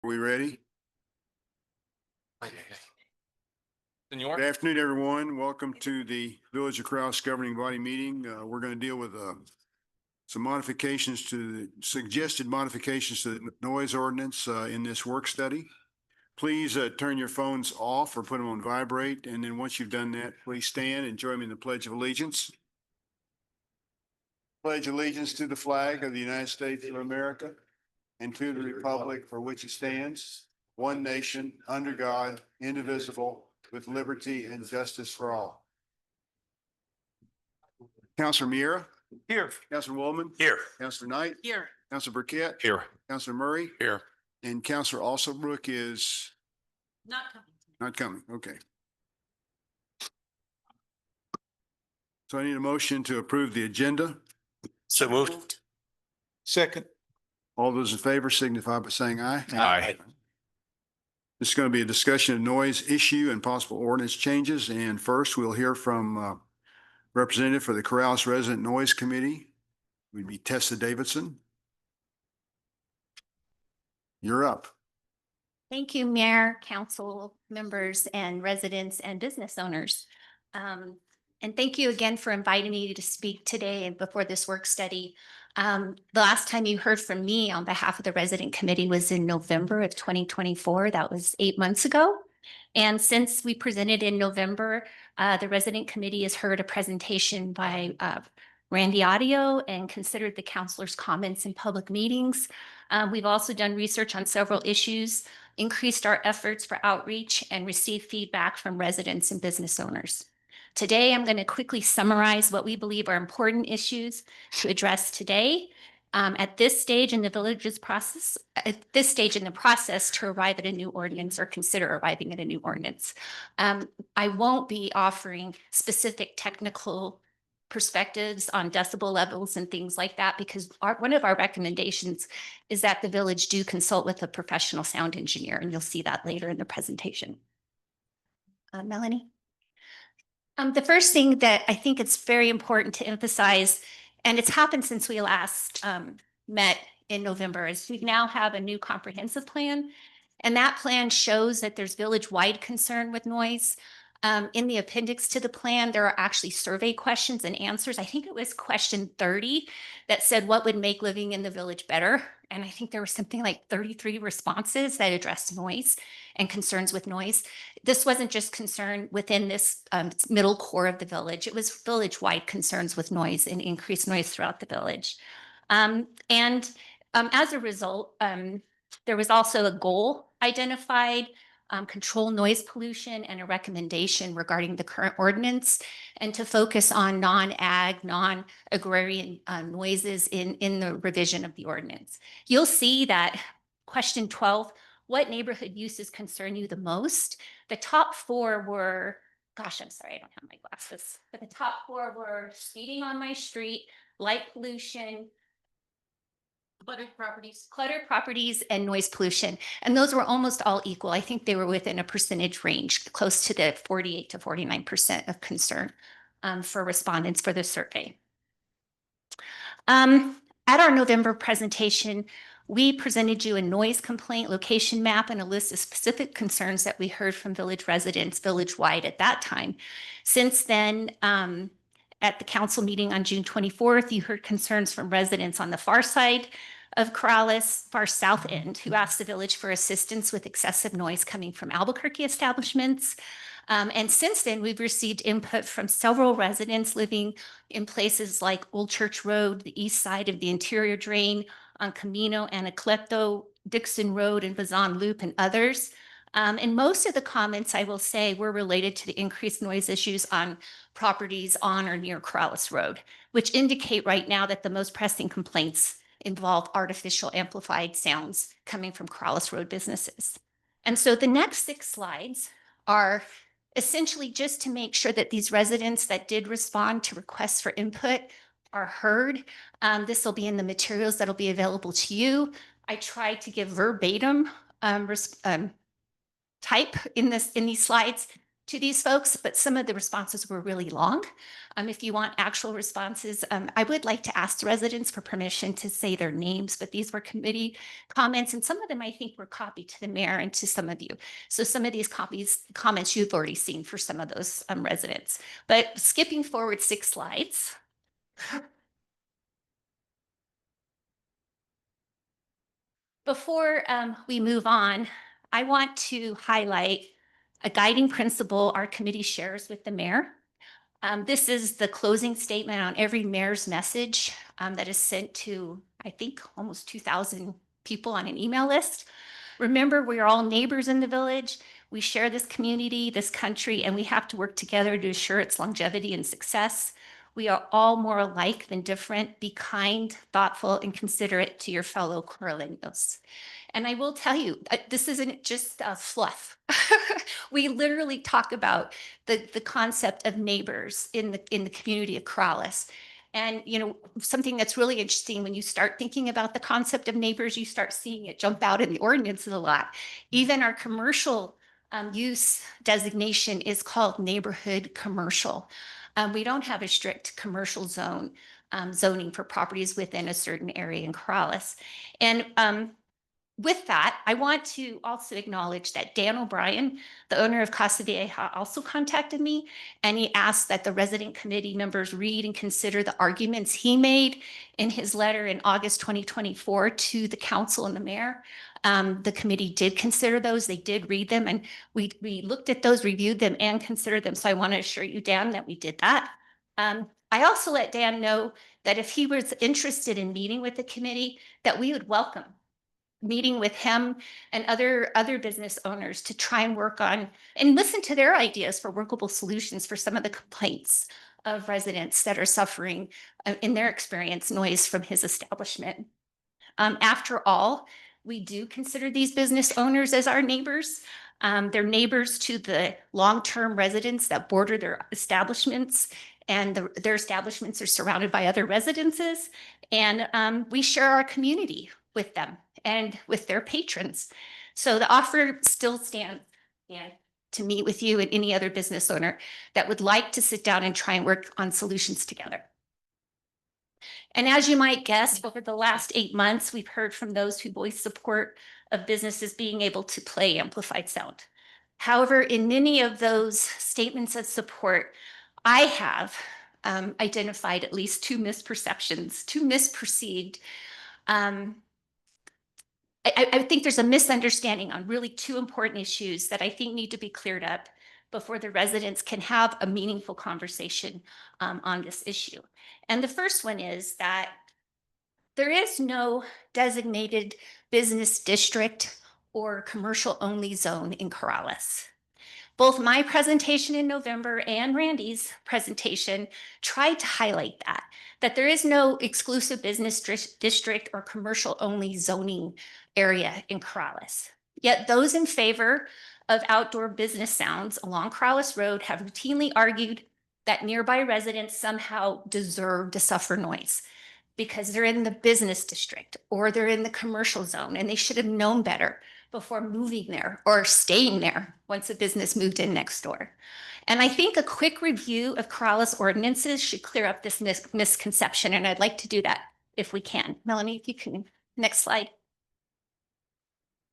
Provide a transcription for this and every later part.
Are we ready? Senor? Good afternoon, everyone. Welcome to the Village of Crouse Governing Body meeting. We're going to deal with some modifications to the suggested modifications to the noise ordinance in this work study. Please turn your phones off or put them on vibrate. And then once you've done that, please stand and join me in the Pledge of Allegiance. Pledge allegiance to the flag of the United States of America and to the republic for which it stands, one nation, under God, indivisible, with liberty and justice for all. Councilor Miera? Here. Councilor Woolman? Here. Councilor Knight? Here. Councilor Burkett? Here. Councilor Murray? Here. And Councilor Alsobrook is Not coming. not coming. Okay. So I need a motion to approve the agenda. So moved. Second. All those in favor signify by saying aye. Aye. This is going to be a discussion of noise issue and possible ordinance changes. And first, we'll hear from representative for the Corrales Resident Noise Committee. Would be Tessa Davidson. You're up. Thank you, Mayor, council members, and residents and business owners. And thank you again for inviting me to speak today and before this work study. The last time you heard from me on behalf of the resident committee was in November of 2024. That was 8 months ago. And since we presented in November, the resident committee has heard a presentation by Randy Audio and considered the councilor's comments in public meetings. We've also done research on several issues, increased our efforts for outreach, and received feedback from residents and business owners. Today, I'm going to quickly summarize what we believe are important issues to address today at this stage in the village's process, to arrive at a new ordinance or consider arriving at a new ordinance. I won't be offering specific technical perspectives on decibel levels and things like that, because one of our recommendations is that the village do consult with a professional sound engineer, and you'll see that later in the presentation. Melanie? The first thing that I think it's very important to emphasize, and it's happened since we last met in November, is we now have a new comprehensive plan. And that plan shows that there's village-wide concern with noise. In the appendix to the plan, there are actually survey questions and answers. I think it was question 30 that said, what would make living in the village better? And I think there was something like 33 responses that addressed noise and concerns with noise. This wasn't just concern within this middle core of the village. It was village-wide concerns with noise and increased noise throughout the village. As a result, there was also a goal identified, control noise pollution, and a recommendation regarding the current ordinance, and to focus on non-ag, non-agrarian noises in the revision of the ordinance. You'll see that question 12, what neighborhood uses concern you the most? The top four were, gosh, I'm sorry, I don't have my glasses, but the top four were speeding on my street, light pollution, cluttered properties, and noise pollution. And those were almost all equal. I think they were within a percentage range, close to the 48 to 49% of concern for respondents for the survey. At our November presentation, we presented you a noise complaint location map and a list of specific concerns that we heard from village residents village-wide at that time. Since then, at the council meeting on June 24th, you heard concerns from residents on the far side of Corrales, far south end, who asked the village for assistance with excessive noise coming from Albuquerque establishments. And since then, we've received input from several residents living in places like Old Church Road, the east side of the interior drain, on Camino, Anacleto, Dixon Road, and Bazan Loop, and others. And most of the comments, I will say, were related to the increased noise issues on properties on or near Corrales Road, which indicate right now that the most pressing complaints involve artificial amplified sounds coming from Corrales Road businesses. And so the next 6 slides are essentially just to make sure that these residents that did respond to requests for input are heard. This will be in the materials that will be available to you. I tried to give verbatim type in these slides. to these folks, but some of the responses were really long. If you want actual responses, I would like to ask the residents for permission to say their names, but these were committee comments, and some of them I think were copied to the mayor and to some of you. So some of these comments you've already seen for some of those residents. But skipping forward 6 slides. Before we move on, I want to highlight a guiding principle our committee shares with the mayor. This is the closing statement on every mayor's message that is sent to, I think, almost 2,000 people on an email list. Remember, we are all neighbors in the village. We share this community, this country, and we have to work together to assure its longevity and success. We are all more alike than different. Be kind, thoughtful, and considerate to your fellow Coralinos. And I will tell you, this isn't just fluff. We literally talk about the concept of neighbors in the community of Corrales. And, you know, something that's really interesting when you start thinking about the concept of neighbors, you start seeing it jump out in the ordinances a lot. Even our commercial use designation is called neighborhood commercial. We don't have a strict commercial zoning for properties within a certain area in Corrales. And with that, I want to also acknowledge that Dan O'Brien, the owner of Casa Vieja, also contacted me, and he asked that the resident committee members read and consider the arguments he made in his letter in August 2024 to the council and the mayor. The committee did consider those. They did read them, and we looked at those, reviewed them, and considered them. So I want to assure you, Dan, that we did that. I also let Dan know that if he was interested in meeting with the committee, that we would welcome meeting with him and other business owners to try and work on and listen to their ideas for workable solutions for some of the complaints of residents that are suffering, in their experience, noise from his establishment. After all, we do consider these business owners as our neighbors. They're neighbors to the long-term residents that border their establishments, and their establishments are surrounded by other residences. And we share our community with them and with their patrons. So the offer still stands, and to meet with you and any other business owner that would like to sit down and try and work on solutions together. And as you might guess, over the last 8 months, we've heard from those who voice support of businesses being able to play amplified sound. However, in many of those statements of support, I have identified at least 2 misperceptions, 2 misperceived. I think there's a misunderstanding on really 2 important issues that I think need to be cleared up before the residents can have a meaningful conversation on this issue. And the first one is that there is no designated business district or commercial only zone in Corrales. Both my presentation in November and Randy's presentation tried to highlight that there is no exclusive business district or commercial only zoning area in Corrales. Yet those in favor of outdoor business sounds along Corrales Road have routinely argued that nearby residents somehow deserve to suffer noise because they're in the business district or they're in the commercial zone, and they should have known better before moving there or staying there once a business moved in next door. And I think a quick review of Corrales ordinances should clear up this misconception, and I'd like to do that if we can. Melanie, if you can, next slide.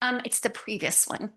It's the previous one.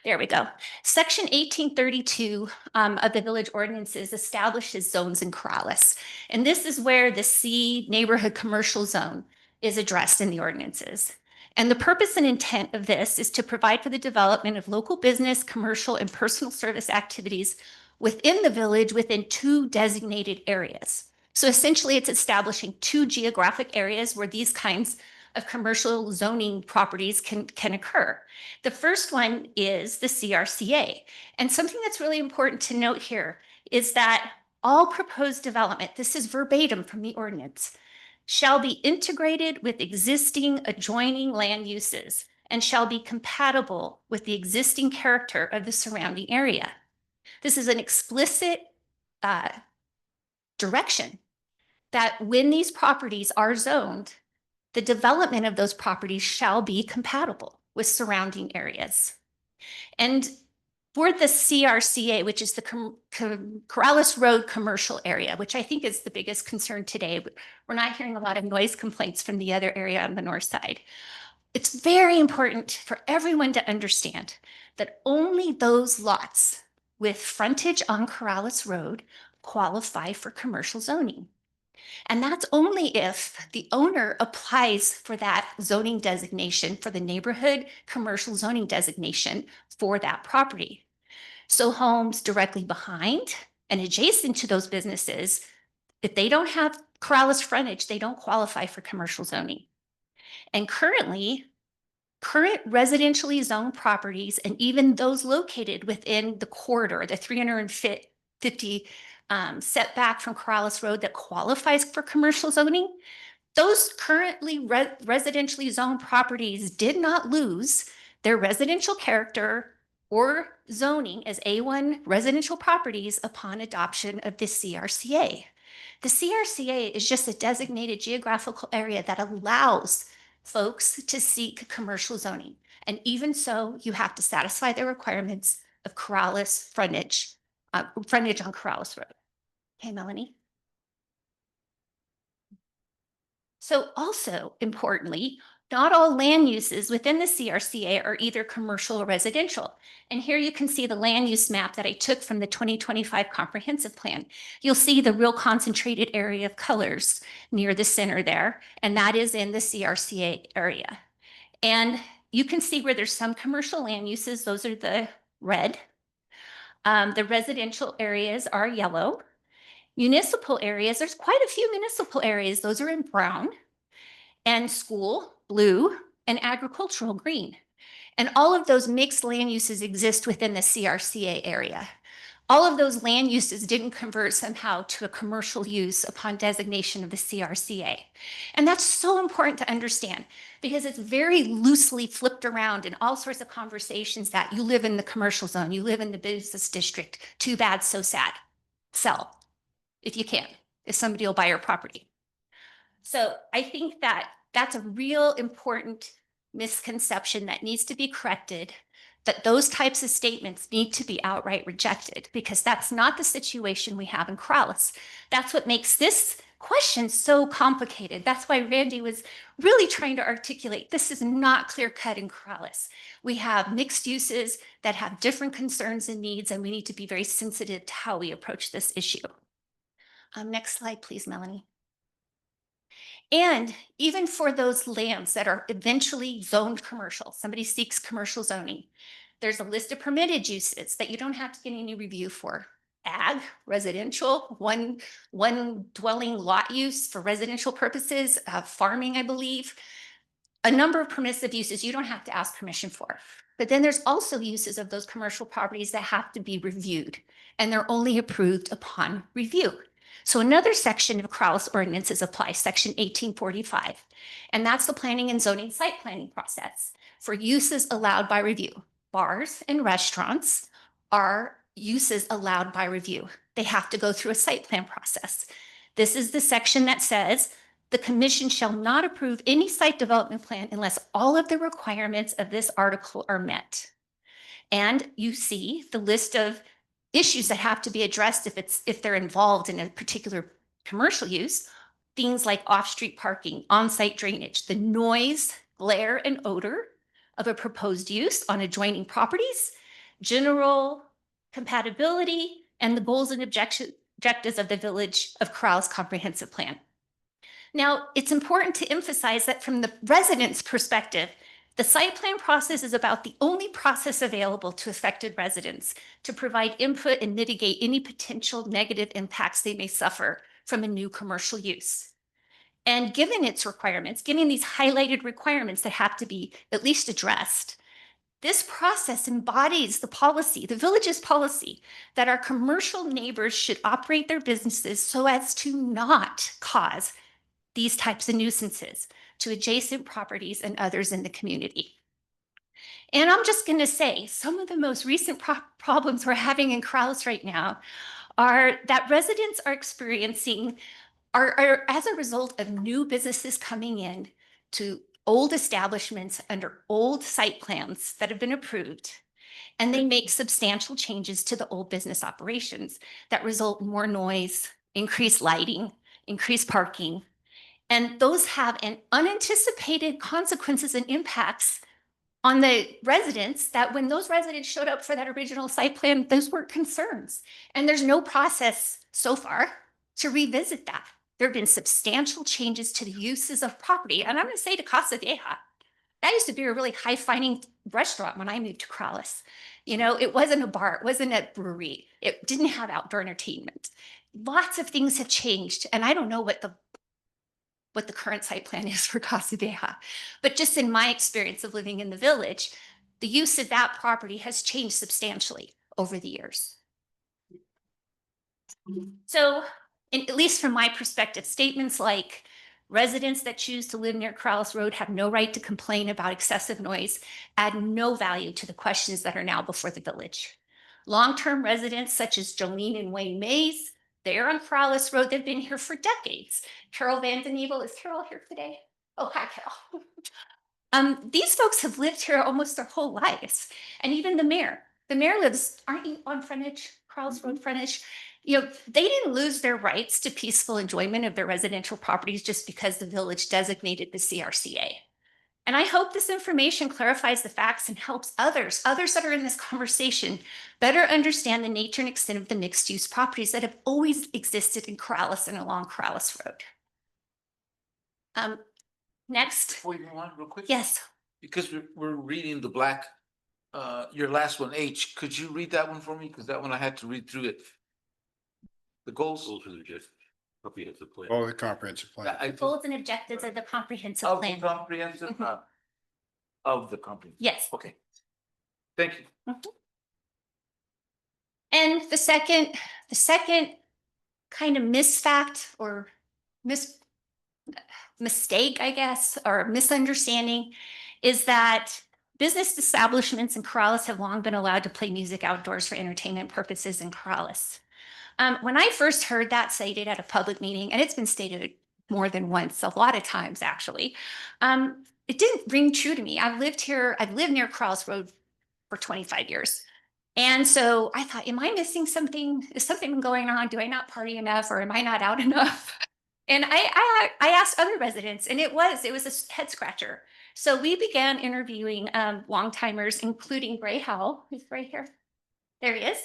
There we go. Section 1832 of the village ordinances establishes zones in Corrales. And this is where the C neighborhood commercial zone is addressed in the ordinances. And the purpose and intent of this is to provide for the development of local business, commercial, and personal service activities within the village within 2 designated areas. So essentially, it's establishing 2 geographic areas where these kinds of commercial zoning properties can occur. The first one is the CRCA. And something that's really important to note here is that all proposed development, this is verbatim from the ordinance, shall be integrated with existing adjoining land uses and shall be compatible with the existing character of the surrounding area. This is an explicit direction that when these properties are zoned, the development of those properties shall be compatible with surrounding areas. And for the CRCA, which is the Corrales Road commercial area, which I think is the biggest concern today. We're not hearing a lot of noise complaints from the other area on the north side. It's very important for everyone to understand that only those lots with frontage on Corrales Road qualify for commercial zoning. And that's only if the owner applies for that zoning designation, for the neighborhood commercial zoning designation for that property. So homes directly behind and adjacent to those businesses, if they don't have Corrales frontage, they don't qualify for commercial zoning. And current residentially zoned properties, and even those located within the corridor, the 350 setback from Corrales Road that qualifies for commercial zoning, those currently residentially zoned properties did not lose their residential character or zoning as A1 residential properties upon adoption of the CRCA. The CRCA is just a designated geographical area that allows folks to seek commercial zoning. And even so, you have to satisfy the requirements of Corrales frontage on Corrales Road. Okay, Melanie? So also importantly, not all land uses within the CRCA are either commercial or residential. And here you can see the land use map that I took from the 2025 comprehensive plan. You'll see the real concentrated area of colors near the center there, and that is in the CRCA area. And you can see where there's some commercial land uses. Those are the red. The residential areas are yellow. Municipal areas, there's quite a few municipal areas. Those are in brown, and school, blue, and agricultural, green. And all of those mixed land uses exist within the CRCA area. All of those land uses didn't convert somehow to a commercial use upon designation of the CRCA. And that's so important to understand because it's very loosely flipped around in all sorts of conversations that you live in the commercial zone, you live in the business district, too bad, so sad. Sell if you can, if somebody will buy your property. So I think that that's a real important misconception that needs to be corrected, that those types of statements need to be outright rejected because that's not the situation we have in Corrales. That's what makes this question so complicated. That's why Randy was really trying to articulate this is not clear cut in Corrales. We have mixed uses that have different concerns and needs, and we need to be very sensitive to how we approach this issue. Next slide, please, Melanie. And even for those lands that are eventually zoned commercial, somebody seeks commercial zoning, there's a list of permitted uses that you don't have to get any review for. Ag, residential, one dwelling lot use for residential purposes, farming, I believe. A number of permissive uses you don't have to ask permission for. But then there's also uses of those commercial properties that have to be reviewed, and they're only approved upon review. So another section of Corrales ordinances applies, section 1845, and that's the planning and zoning site planning process for uses allowed by review. Bars and restaurants are uses allowed by review. They have to go through a site plan process. This is the section that says the commission shall not approve any site development plan unless all of the requirements of this article are met. And you see the list of issues that have to be addressed if they're involved in a particular commercial use, things like off-street parking, on-site drainage, the noise, glare, and odor of a proposed use on adjoining properties, general compatibility, and the goals and objectives of the Village of Corrales Comprehensive Plan. Now, it's important to emphasize that from the residents' perspective, the site plan process is about the only process available to affected residents to provide input and mitigate any potential negative impacts they may suffer from a new commercial use. And given its requirements, given these highlighted requirements that have to be at least addressed, this process embodies the policy, the village's policy, that our commercial neighbors should operate their businesses so as to not cause these types of nuisances to adjacent properties and others in the community. And I'm just going to say some of the most recent problems we're having in Corrales right now are that residents are experiencing are as a result of new businesses coming in to old establishments under old site plans that have been approved. and they make substantial changes to the old business operations that result in more noise, increased lighting, increased parking. And those have an unanticipated consequences and impacts on the residents that when those residents showed up for that original site plan, those weren't concerns. And there's no process so far to revisit that. There have been substantial changes to the uses of property. And I'm going to say to Casa Vieja, that used to be a really high finding restaurant when I moved to Corrales. You know, it wasn't a bar, it wasn't a brewery, it didn't have outdoor entertainment. Lots of things have changed. And I don't know what the current site plan is for Casa Vieja. But just in my experience of living in the village, the use of that property has changed substantially over the years. So, at least from my perspective, statements like residents that choose to live near Corrales Road have no right to complain about excessive noise add no value to the questions that are now before the village. Long-term residents such as Jolene and Wayne Mays, they're on Corrales Road. They've been here for decades. Carol Van Den Evel, is Carol here today? Oh, hi, Carol. These folks have lived here almost their whole lives. And even the mayor lives, aren't you on frontage, Corrales Road frontage? You know, they didn't lose their rights to peaceful enjoyment of their residential properties just because the village designated the CRCA. And I hope this information clarifies the facts and helps others that are in this conversation better understand the nature and extent of the mixed use properties that have always existed in Corrales and along Corrales Road. Next. Before you go on, real quick. Yes. Because we're reading the black, your last one, H, could you read that one for me? Because that one I had to read through it. The goals. Comprehensive plan. Oh, the comprehensive plan. I- Goals and objectives of the comprehensive Of the plan. comprehensive, Mhm. Of the company. Yes. Okay. Thank you. And the second kind of misfact or mistake, I guess, or misunderstanding is that business establishments in Corrales have long been allowed to play music outdoors for entertainment purposes in Corrales. When I first heard that stated at a public meeting, and it's been stated more than once, a lot of times actually, it didn't ring true to me. I've lived near Corrales Road for 25 years. And so I thought, am I missing something? Is something going on? Do I not party enough or am I not out enough? And I asked other residents and it was a head scratcher. So we began interviewing long timers, including Gray Howell, who's right here. There he is,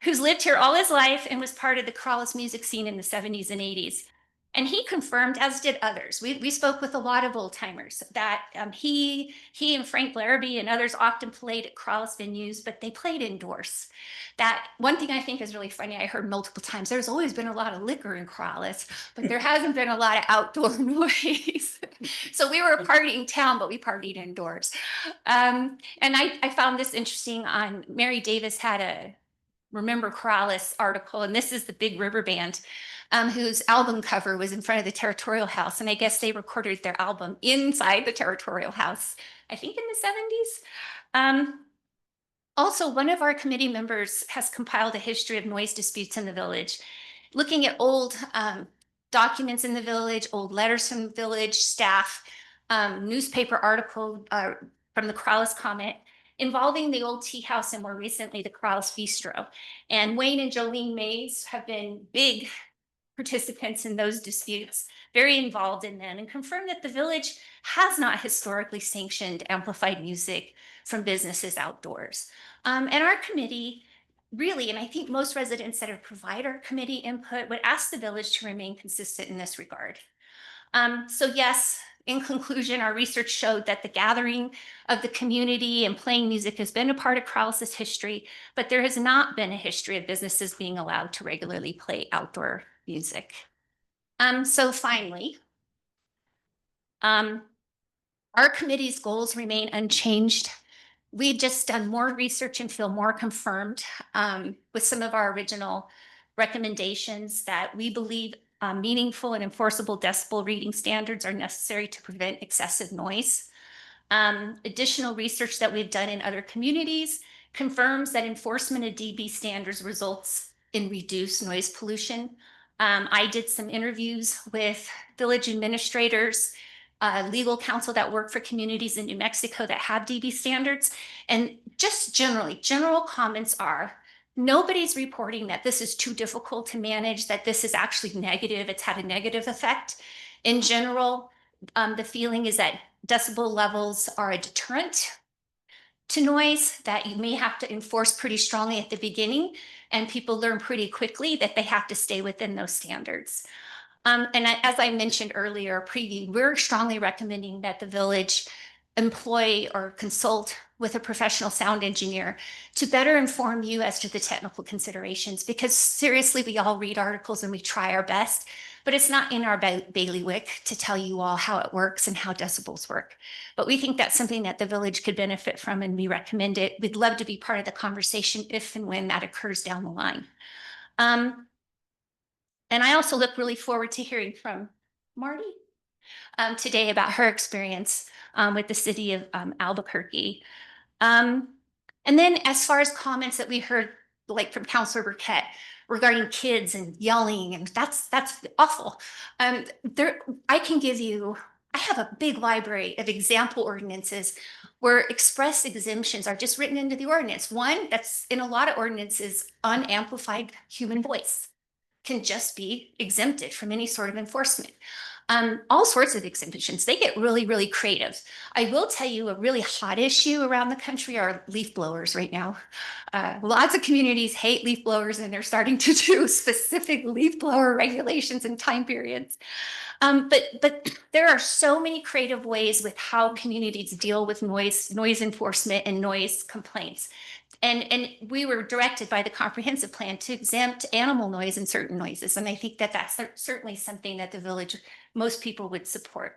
who's lived here all his life and was part of the Corrales music scene in the 70s and 80s. And he confirmed, as did others. We spoke with a lot of old timers that he and Frank Larrabee and others often played at Corrales venues, but they played indoors. That one thing I think is really funny, I heard multiple times, there's always been a lot of liquor in Corrales, but there hasn't been a lot of outdoor noise. So we were a partying town, but we partied indoors. And I found this interesting on Mary Davis had a Remember Corrales article, and this is the Big River Band, whose album cover was in front of the Territorial House. And I guess they recorded their album inside the Territorial House, I think in the 70s. Also, one of our committee members has compiled a history of noise disputes in the village, looking at old documents in the village, old letters from the village staff, newspaper article from the Corrales Comment, involving the old tea house and more recently the Corrales Bistro. And Wayne and Jolene Mays have been big participants in those disputes, very involved in them, and confirmed that the village has not historically sanctioned amplified music from businesses outdoors. And our committee really, and I think most residents that have provided our committee input would ask the village to remain consistent in this regard. So yes, in conclusion, our research showed that the gathering of the community and playing music has been a part of Corrales' history, but there has not been a history of businesses being allowed to regularly play outdoor music. So finally, our committee's goals remain unchanged. We've just done more research and feel more confirmed with some of our original recommendations that we believe meaningful and enforceable decibel reading standards are necessary to prevent excessive noise. Additional research that we've done in other communities confirms that enforcement of dB standards results in reduced noise pollution. I did some interviews with village administrators legal counsel that work for communities in New Mexico that have DB standards. And just generally, general comments are, nobody's reporting that this is too difficult to manage, that this is actually negative. It's had a negative effect. In general, the feeling is that decibel levels are a deterrent to noise that you may have to enforce pretty strongly at the beginning, and people learn pretty quickly that they have to stay within those standards. As I mentioned earlier, preview, we're strongly recommending that the village employ or consult with a professional sound engineer to better inform you as to the technical considerations, because seriously, we all read articles and we try our best, but it's not in our bailiwick to tell you all how it works and how decibels work. But we think that's something that the village could benefit from, and we recommend it. We'd love to be part of the conversation if and when that occurs down the line. And I also look really forward to hearing from Marty today about her experience with the city of Albuquerque. And then as far as comments that we heard, like from Councilor Burkett regarding kids and yelling, and that's awful. I can give you, I have a big library of example ordinances where express exemptions are just written into the ordinance. One that's in a lot of ordinances, unamplified human voice can just be exempted from any sort of enforcement. All sorts of exemptions. They get really, really creative. I will tell you a really hot issue around the country are leaf blowers right now. Lots of communities hate leaf blowers, and they're starting to do specific leaf blower regulations and time periods. But there are so many creative ways with how communities deal with noise enforcement and noise complaints. And we were directed by the comprehensive plan to exempt animal noise and certain noises. And I think that that's certainly something that the village, most people would support.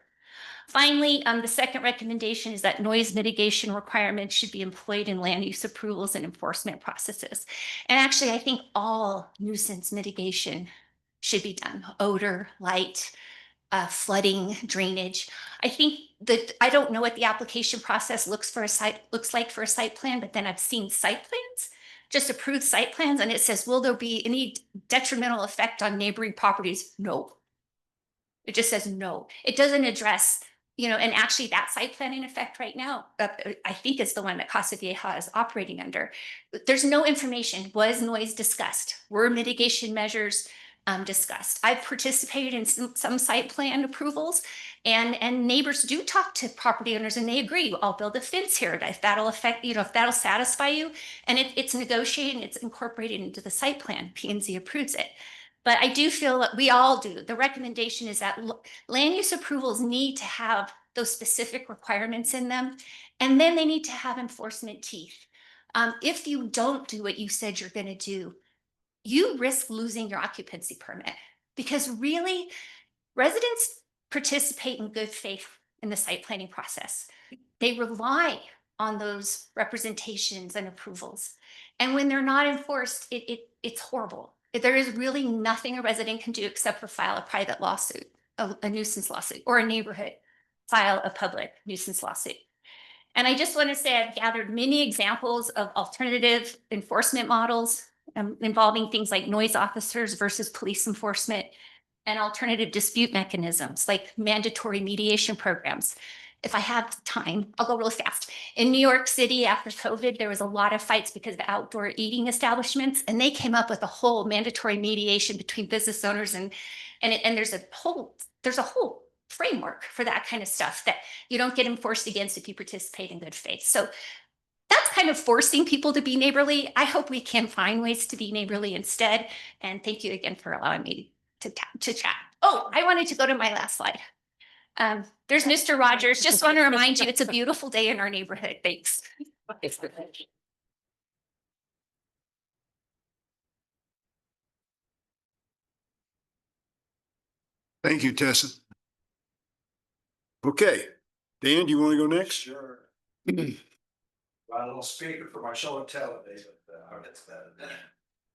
Finally, the second recommendation is that noise mitigation requirements should be employed in land use approvals and enforcement processes. And actually, I think all nuisance mitigation should be done: odor, light, flooding, drainage. I think that I don't know what the application process looks like for a site plan, but then I've seen site plans, just approved site plans, and it says, will there be any detrimental effect on neighboring properties? No. It just says no. It doesn't address, and actually that site plan in effect right now, I think is the one that Casa Vieja is operating under. There's no information. Was noise discussed? Were mitigation measures discussed? I've participated in some site plan approvals, and neighbors do talk to property owners, and they agree, I'll build a fence here if that'll affect, if that'll satisfy you. And it's negotiated and it's incorporated into the site plan. P&Z approves it. But I do feel that we all do. The recommendation is that land use approvals need to have those specific requirements in them, and then they need to have enforcement teeth. If you don't do what you said you're going to do, you risk losing your occupancy permit, because really residents participate in good faith in the site planning process. They rely on those representations and approvals. And when they're not enforced, it's horrible. There is really nothing a resident can do except for file a private lawsuit, a nuisance lawsuit, or a neighborhood file a public nuisance lawsuit. And I just want to say I've gathered many examples of alternative enforcement models involving things like noise officers versus police enforcement, and alternative dispute mechanisms like mandatory mediation programs. If I have time, I'll go really fast. In New York City, after COVID, there was a lot of fights because of outdoor eating establishments, and they came up with a whole mandatory mediation between business owners, and there's a whole framework for that kind of stuff that you don't get enforced against if you participate in good faith. So that's kind of forcing people to be neighborly. I hope we can find ways to be neighborly instead. And thank you again for allowing me to chat. Oh, I wanted to go to my last slide. There's Mr. Rogers. Just want to remind you, it's a beautiful day in our neighborhood. Thanks. Thank you, Tessa. Okay, Dan, do you want to go next? Sure. Got a little speaker for my show and tell today, but that's that.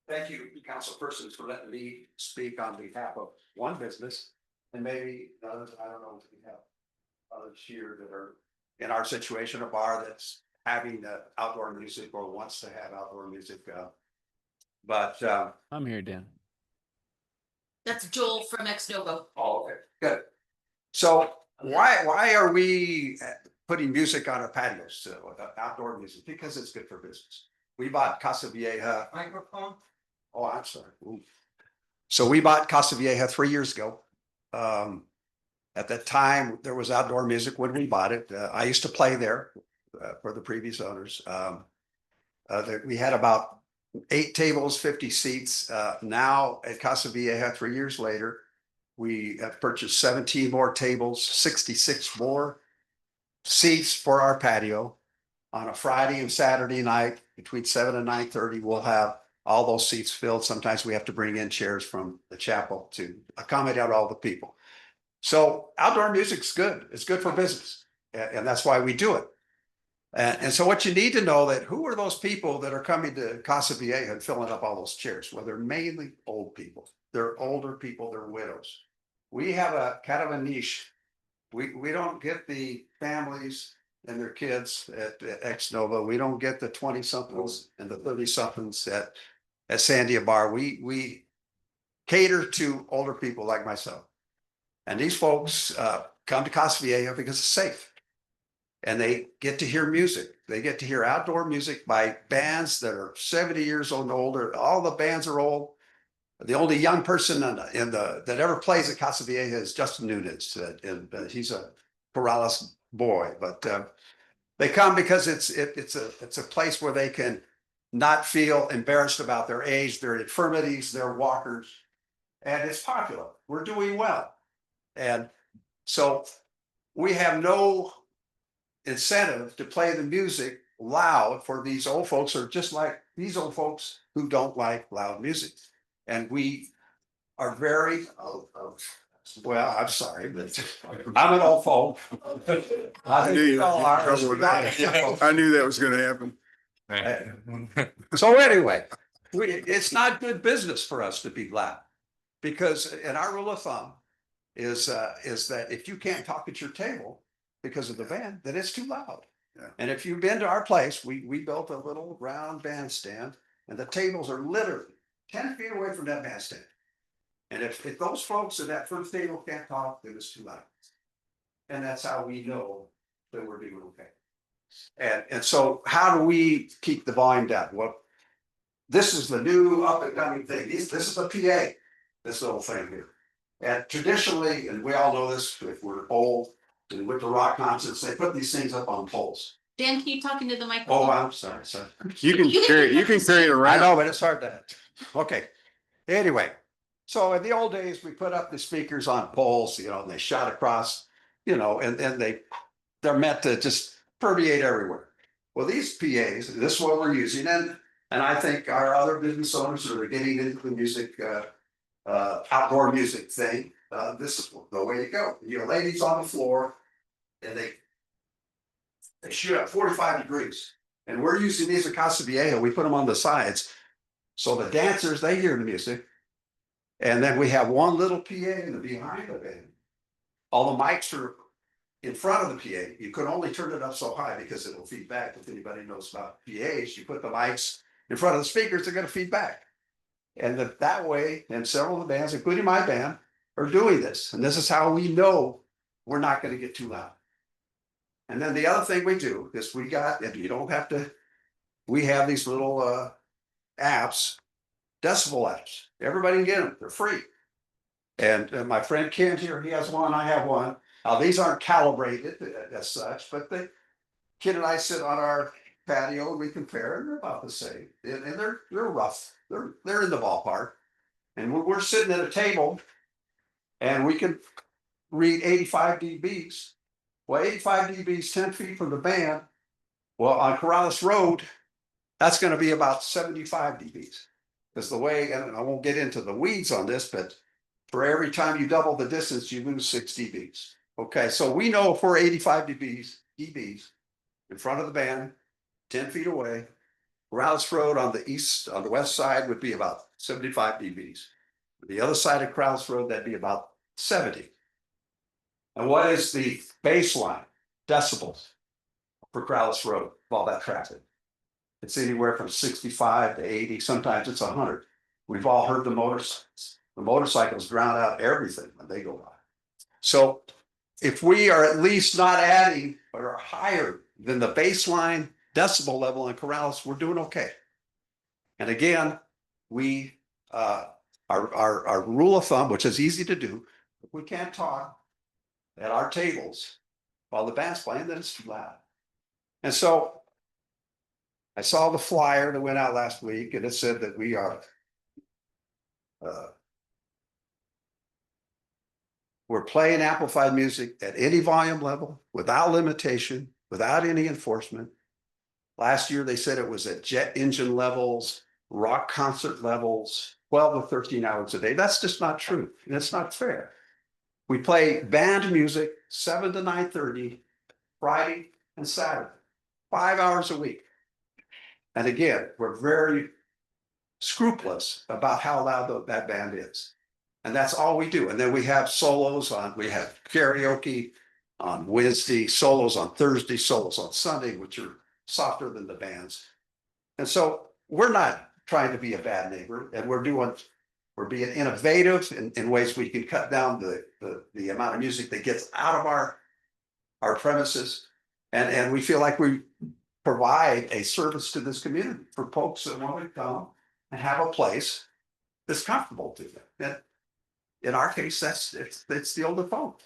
Thank you, councilpersons, for letting me speak on behalf of one business, and maybe others, I don't know if we have others here that are in our situation, a bar that's having outdoor music or wants to have outdoor music. But I'm here, Dan. That's Joel from Ex Novo. oh, okay, good. So why are we putting music on our patios, outdoor music? Because it's good for business. We bought Casa Vieja. Microphone? Oh, I'm sorry. Ooh. So we bought Casa Vieja 3 years ago. At that time, there was outdoor music when we bought it. I used to play there for the previous owners. We had about 8 tables, 50 seats. Now at Casa Vieja, 3 years later, we have purchased 17 more tables, 66 more seats for our patio. On a Friday and Saturday night, between 7 and 9:30, we'll have all those seats filled. Sometimes we have to bring in chairs from the chapel to accommodate all the people. So outdoor music's good. It's good for business. And that's why we do it. And so what you need to know that who are those people that are coming to Casa Vieja and filling up all those chairs? Well, they're mainly old people. They're older people, they're widows. We have a kind of a niche. We don't get the families and their kids at Ex Nova. We don't get the 20-somethings and the 30-somethings at Sandia Bar. We cater to older people like myself. And these folks come to Casa Vieja because it's safe. And they get to hear music. They get to hear outdoor music by bands that are 70 years old and older. All the bands are old. The only young person that ever plays at Casa Vieja is Justin Nunez. And he's a Corrales boy. But they come because it's a place where they can not feel embarrassed about their age, their infirmities, their walkers. And it's popular. We're doing well. And so we have no incentive to play the music loud for these old folks, or just like these old folks who don't like loud music. And we are very, well, I'm sorry, but I'm an old folk. I knew you were in trouble with that. I knew that was going to happen. So anyway, it's not good business for us to be loud, because in our rule of thumb is that if you can't talk at your table because of the band, then it's too loud. Yeah. And if you've been to our place, we built a little round bandstand, and the tables are literally 10 feet away from that bandstand. And if those folks at that first table can't talk, then it's too loud. And that's how we know that we're doing okay. And so how do we keep the volume down? Well, this is the new up and coming thing. This is a PA, this little thing here. And traditionally, and we all know this, if we're old and with the rock concerts, they put these things up on poles. Dan, can you talk into the Oh, microphone? I'm sorry. You can carry it I around. know, but it's hard to. Okay. Anyway, so in the old days, we put up the speakers on poles, and they shot across, and they're meant to just permeate everywhere. Well, these PAs, this is what we're using, and I think our other business owners that are getting into the music, outdoor music thing, this is the way to go. Ladies on the floor, and they shoot at 45 degrees. And we're using these at Casa Vieja. We put them on the sides. So the dancers, they hear the music. And then we have one little PA in the behind of it. All the mics are in front of the PA. You can only turn it up so high because it will feed back. If anybody knows about PAs, you put the mics in front of the speakers, they're going to feed back. And that way, and several of the bands, including my band, are doing this. And this is how we know we're not going to get too loud. And then the other thing we do is and you don't have to, we have these little apps, decibel apps. Everybody can get them, they're free. And my friend Ken here, he has one, I have one. Now these aren't calibrated as such, but the kid and I sit on our patio and we compare, and they're about the same. And they're rough, they're in the ballpark. And we're sitting at a table and we can read 85 dBs. Well, 85 dBs, 10 feet from the band. Well, on Corrales Road, that's going to be about 75 dBs. Because the way, and I won't get into the weeds on this, but for every time you double the distance, you lose 6 dBs. Okay, so we know if we're 85 dBs in front of the band, 10 feet away, Corrales Road on the west side would be about 75 dBs. The other side of Corrales Road, that'd be about 70. And what is the baseline decibels for Corrales Road of all that traffic? It's anywhere from 65 to 80. Sometimes it's 100. We've all heard the motorcycles. The motorcycles drown out everything when they go by. So if we are at least not adding or higher than the baseline decibel level in Corrales, we're doing okay. And again, we, our rule of thumb, which is easy to do, if we can't talk at our tables while the band's playing, then it's too loud. And so I saw the flyer that went out last week, and it said that we are we're playing amplified music at any volume level, without limitation, without any enforcement. Last year, they said it was at jet engine levels, rock concert levels, 12 to 13 hours a day. That's just not true. And it's not fair. We play band music 7 to 9:30, Friday and Saturday, 5 hours a week. And again, we're very scrupulous about how loud that band is. And that's all we do. And then we have solos on, we have karaoke on Wednesday, solos on Thursday, solos on Sunday, which are softer than the bands. And so we're not trying to be a bad neighbor, and we're being innovative in ways we can cut down the amount of music that gets out of our premises. And we feel like we provide a service to this community for folks that want to come and have a place that's comfortable to them. And in our case, it's the older folk,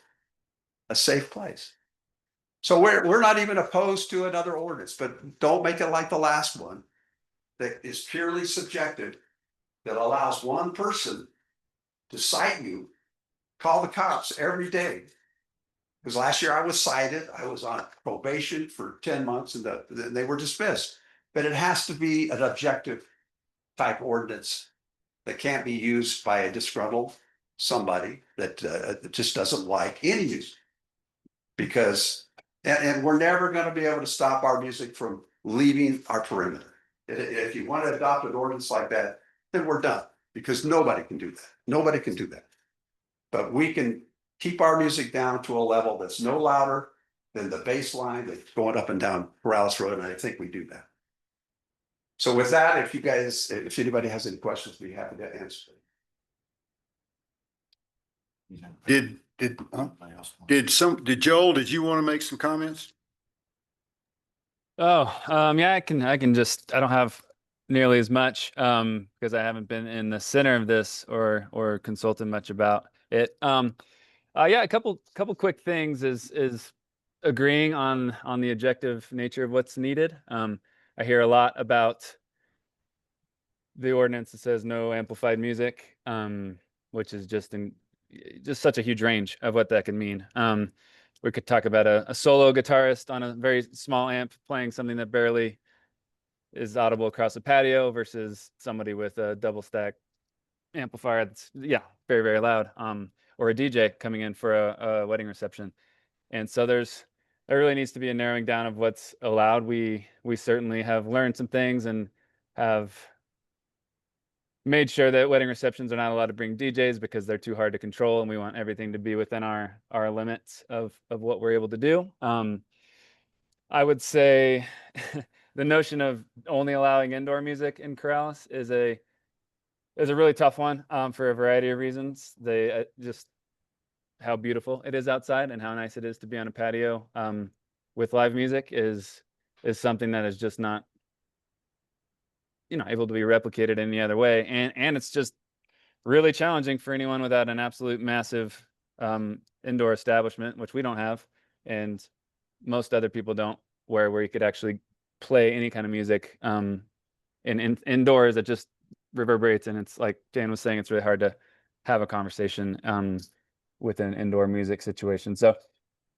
a safe place. So we're not even opposed to another ordinance, but don't make it like the last one that is purely subjective, that allows one person to cite you, call the cops every day. Because last year I was cited, I was on probation for 10 months and they were dismissed. But it has to be an objective type ordinance that can't be used by a disgruntled somebody that just doesn't like any music. Because, and we're never going to be able to stop our music from leaving our perimeter. If you want to adopt an ordinance like that, then we're done, because nobody can do that. Nobody can do that. But we can keep our music down to a level that's no louder than the bass line that's going up and down Corrales Road, and I think we do that. So with that, if anybody has any questions, I'd be happy to answer. Did Joel, did you want to make some comments? Yeah, I can just, I don't have nearly as much, because I haven't been in the center of this or consulted much about it. Yeah, a couple quick things is agreeing on the objective nature of what's needed. I hear a lot about the ordinance that says no amplified music, which is just such a huge range of what that could mean. We could talk about a solo guitarist on a very small amp playing something that barely is audible across a patio versus somebody with a double stack amplifier that's, yeah, very, very loud, or a DJ coming in for a wedding reception. And so there really needs to be a narrowing down of what's allowed. We certainly have learned some things and have made sure that wedding receptions are not allowed to bring DJs because they're too hard to control, and we want everything to be within our limits of what we're able to do. I would say the notion of only allowing indoor music in Corrales is a really tough one, for a variety of reasons. They just how beautiful it is outside and how nice it is to be on a patio with live music is something that is just not, able to be replicated any other way. And it's just really challenging for anyone without an absolute massive indoor establishment, which we don't have, and most other people don't, where you could actually play any kind of music indoors that just reverberates. And it's like Dan was saying, it's really hard to have a conversation with an indoor music situation. So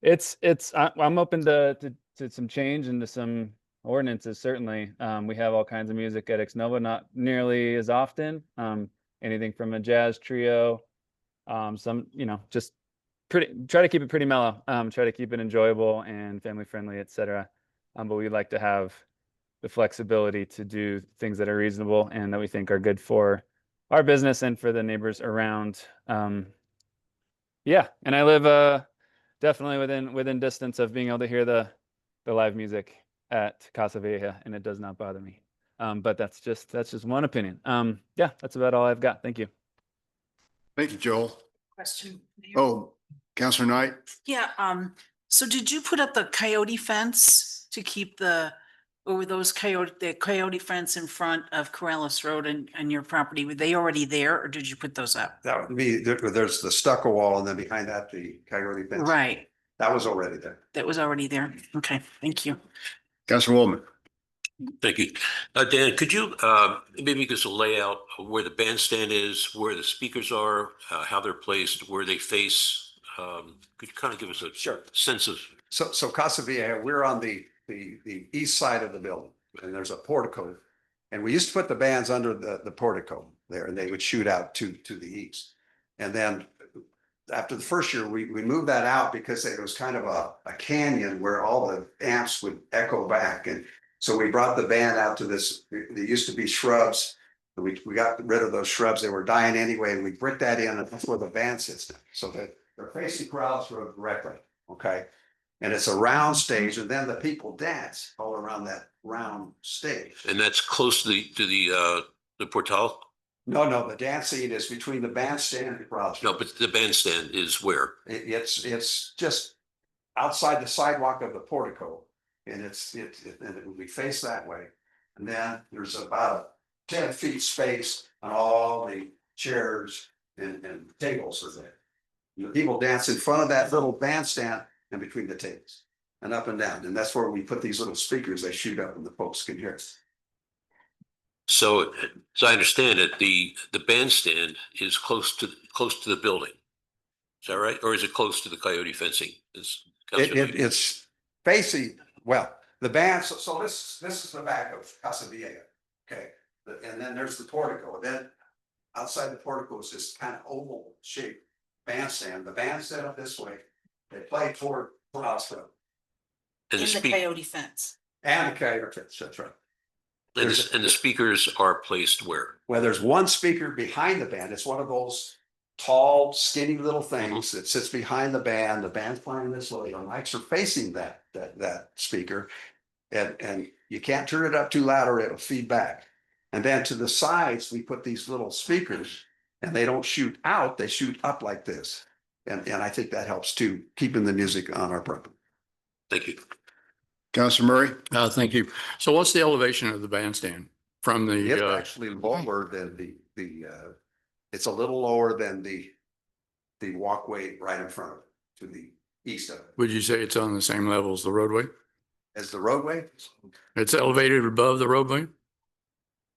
I'm open to some change and to some ordinances. Certainly, we have all kinds of music at Ex Nova, not nearly as often. Anything from a jazz trio, some, just try to keep it pretty mellow, try to keep it enjoyable and family friendly, etc. But we'd like to have the flexibility to do things that are reasonable and that we think are good for our business and for the neighbors around. Yeah, and I live definitely within distance of being able to hear the live music at Casa Vieja, and it does not bother me. But that's just one opinion. Yeah, that's about all I've got. Thank you. Thank you, Joel. Question. Oh, Counselor Knight? Yeah, so did you put up the coyote fence to keep the coyote fence in front of Corrales Road and your property? Were they already there or did you put those up? That would be, there's the stucco wall and then behind that, the coyote fence. Right, That was already there. that was already there. Okay, thank you. Counselor Woolman? Thank you. Dan, could you maybe give us a layout of where the bandstand is, where the speakers are, how they're placed, where they face? Could you kind of give us a Sure. sense of? So Casa Vieja, we're on the east side of the building and there's a portico. And we used to put the bands under the portico there and they would shoot out to the east. And then after the first year, we moved that out because it was kind of a canyon where all the amps would echo back. And so we brought the band out to this, there used to be shrubs. We got rid of those shrubs. They were dying anyway. And we bricked that in and that's where the band sits now. So that they're facing Corrales Road directly, okay? And it's a round stage and then the people dance all around that round stage. And that's close to the portal? No, the dancing is between the bandstand and the Corrales Road. No, but the bandstand is where? It's just outside the sidewalk of the portico. And we face that way. And then there's about 10 feet space on all the chairs and tables are there. And the people dance in front of that little bandstand and between the tables and up and down. And that's where we put these little speakers, they shoot up and the folks can hear it. So as I understand it, the bandstand is close to the building. Is that right? Or is it close to the coyote fencing? It's facing, well, the band, so this is the back of Casa Vieja, okay? And then there's the portico, and then outside the portico is this kind of oval shaped bandstand. The band's set up this way. They play toward Corrales Road. And In the the coyote fence. And the coyote fence, that's right. and the speakers are placed where? Well, there's one speaker behind the band. It's one of those tall, skinny little things that sits behind the band. The band's playing this way. The mics are facing that speaker. And you can't turn it up too loud or it'll feed back. And then to the sides, we put these little speakers and they don't shoot out, they shoot up like this. And I think that helps too, keeping the music on our property. Thank you. Counselor Murray? Thank you. So what's the elevation of the bandstand from It's the, actually lower than it's a little lower than the walkway right in front of it, to the east of it. would you say it's on the same level as the roadway? As the roadway, It's elevated above the roadway?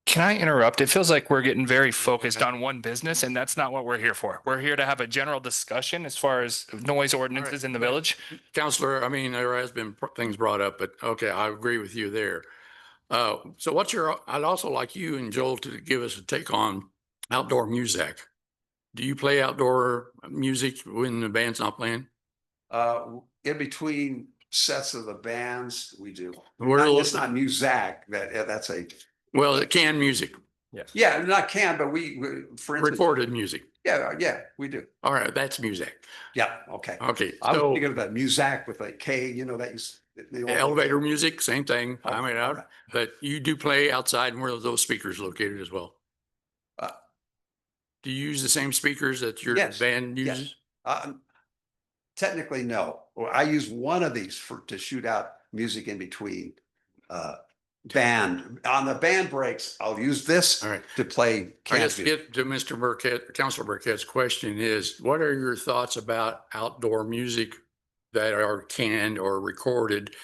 Can I interrupt? It feels like we're getting very focused on one business and that's not what we're here for. We're here to have a general discussion as far as noise ordinances in the village. Counselor, I mean, there has been things brought up, but okay, I agree with you there. So I'd also like you and Joel to give us a take on outdoor music. Do you play outdoor music when the band's not playing? in between sets of the bands, we do. We're, It's not music, that's a, well, it can music, yeah, not can, but we for instance. recorded music. Yeah, we do. All right, that's music. Yeah, okay. Okay, I was so thinking of that music with like K, that you. elevator music, same thing. I Okay, mean, all right. but you do play outside and where are those speakers located as well? Uh, Do you use the same speakers that your Yes, band yes. uses? Technically, no. Well, I use one of these to shoot out music in between. Band, on the band breaks, I'll use this All right. to play. I guess canned music. get to Mr. Burkett, Councilor Burkett's question is, what are your thoughts about outdoor music that are canned or recorded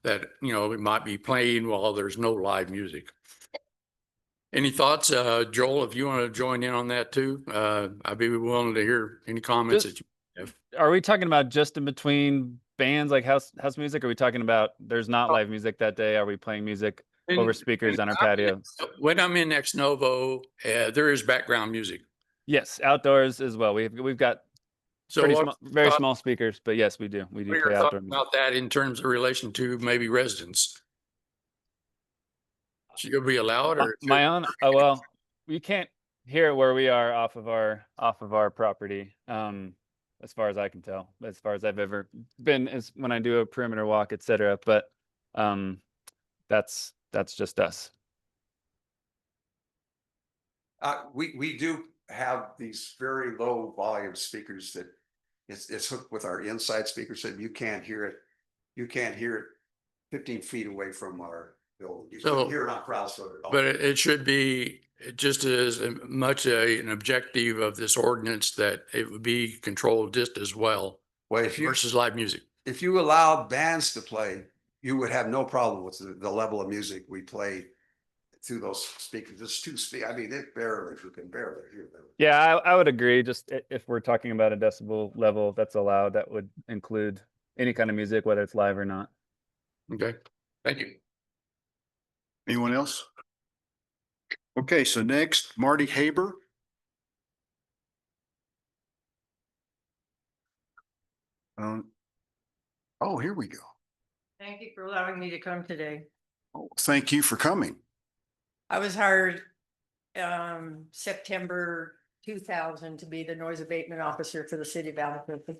that, it might be playing while there's no live music? Any thoughts, Joel, if you want to join in on that too? I'd be willing to hear any comments that you have. Are we talking about just in between bands like house music? Are we talking about there's not live music that day? Are we playing music over speakers on our patio? When I'm in ex novo, there is background music. Yes, outdoors as well. We've got So pretty what small, very thought- small speakers, but yes, we do. We what do are play your outdoor thoughts music. about that in terms of relation to maybe residents? Should we allow it or? My own, oh, well, we can't hear where we are off of our property. As far as I can tell, as far as I've ever been, is when I do a perimeter walk, et cetera. But that's just us. We do have these very low volume speakers that It's hooked with our inside speaker system. You can't hear it. You can't hear it 15 feet away from our building. You So- couldn't hear it on Krause Road at all. But it should be just as much an objective of this ordinance that it would be controlled just as well Well, versus live music. if you allow bands to play, you would have no problem with the level of music we play through those speakers. It's I mean, you can barely hear them. Yeah, I would agree. Just if we're talking about a decibel level that's allowed, that would include any kind of music, whether it's live or not. Okay, thank you. Anyone else? Okay, so next, Marty Haber. Oh, here we go. Thank you for allowing me to come today. Oh, thank you for coming. I was hired September 2000 to be the noise abatement officer for the city of Albuquerque.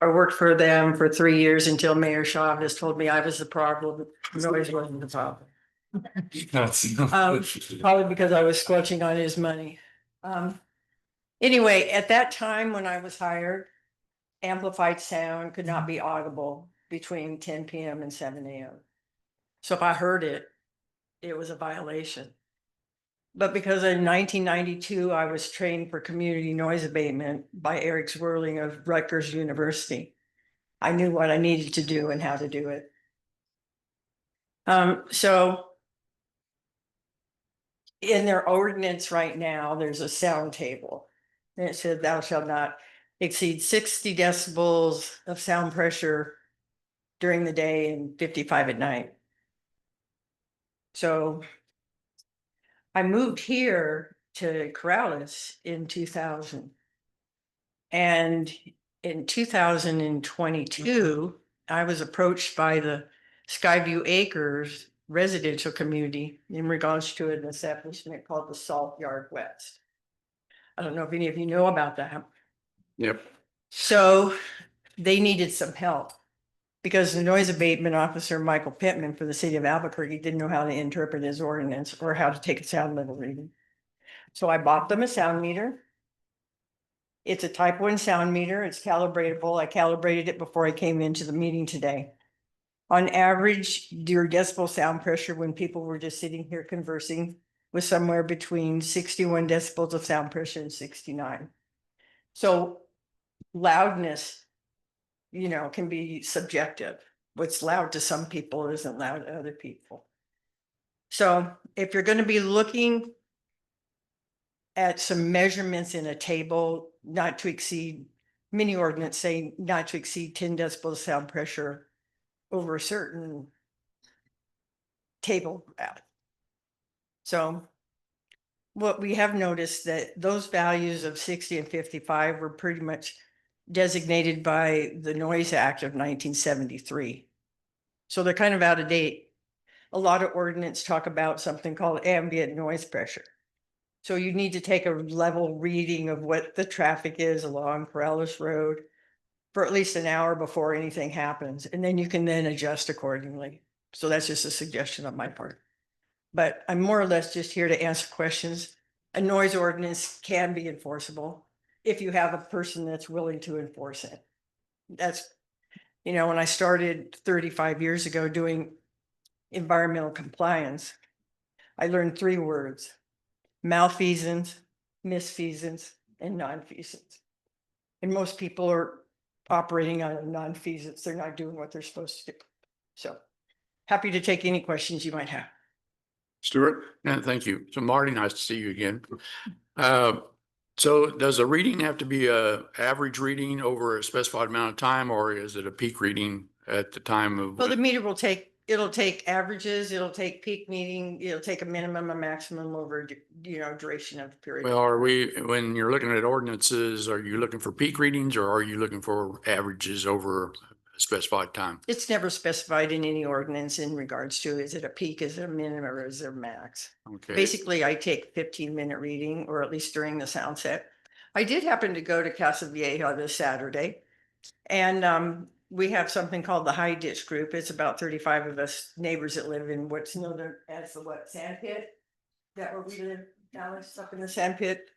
I worked for them for 3 years until Mayor Chavez told me I was the problem. Noise wasn't the problem. Probably because I was squelching on his money. Anyway, at that time when I was hired, amplified sound could not be audible between 10 PM and 7 AM. So if I heard it, it was a violation. But because in 1992, I was trained for community noise abatement by Eric Zwirling of Rutgers University, I knew what I needed to do and how to do it. So in their ordinance right now, there's a sound table. And it said thou shalt not exceed 60 decibels of sound pressure during the day and 55 at night. So I moved here to Corrales in 2000. And in 2022, I was approached by the Skyview Acres residential community in regards to an establishment called the Salt Yard West. I don't know if any of you know about that. Yep. So they needed some help because the noise abatement officer, Michael Pittman for the city of Albuquerque, didn't know how to interpret his ordinance or how to take a sound level reading. So I bought them a sound meter. It's a type 1 sound meter. It's calibratable. I calibrated it before I came into the meeting today. On average, your decibel sound pressure when people were just sitting here conversing was somewhere between 61 decibels of sound pressure and 69. So loudness, you know, can be subjective. What's loud to some people isn't loud to other people. So if you're going to be looking at some measurements in a table, not to exceed, many ordinance say not to exceed 10 decibels sound pressure over a certain table. So what we have noticed that those values of 60 and 55 were pretty much designated by the Noise Act of 1973. So they're kind of out of date. A lot of ordinance talk about something called ambient noise pressure. So you need to take a level reading of what the traffic is along Corrales Road for at least an hour before anything happens. And then you can then adjust accordingly. So that's just a suggestion on my part. But I'm more or less just here to answer questions. A noise ordinance can be enforceable if you have a person that's willing to enforce it. That's, you know, when I started 35 years ago doing environmental compliance, I learned 3 words: malfeasance, misfeasance, and nonfeasance. And most people are operating on a nonfeasance. They're not doing what they're supposed to do. So happy to take any questions you might have. Stuart? Yeah, thank you. So Marty, nice to see you again. So does a reading have to be a average reading over a specified amount of time, or is it a peak reading at the time of? Well, the meter will take, it'll take averages, it'll take peak meeting, it'll take a minimum, a maximum over, you know, duration of the period. Well, are we, when you're looking at ordinances, are you looking for peak readings or are you looking for averages over a specified time? It's never specified in any ordinance in regards to, is it a peak, is it a minimum, or is it a max? Okay. Basically, I take 15-minute reading, or at least during the sound set. I did happen to go to Casa Vieja this Saturday, and we have something called the High Ditch Group. It's about 35 of us neighbors that live in what's known as the sand pit. That where we live, Dallas, up in the sand pit.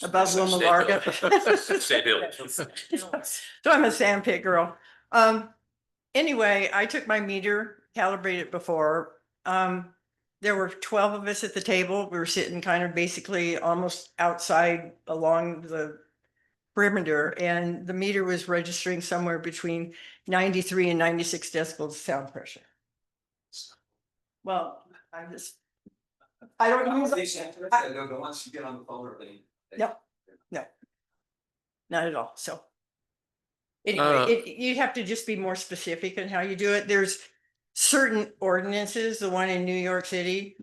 above Loma Larga. Sand Hill. So I'm a sandpit girl. Anyway, I took my meter, calibrated it before. There were 12 of us at the table. We were sitting kind of basically almost outside along the perimeter, and the meter was registering somewhere between 93 and 96 decibels of sound pressure. Well, I don't know. The ones you get on the phone or they. Yep. No. Not at all. So. Anyway, you'd have to just be more specific in how you do it. There's certain ordinances, the one in New York City,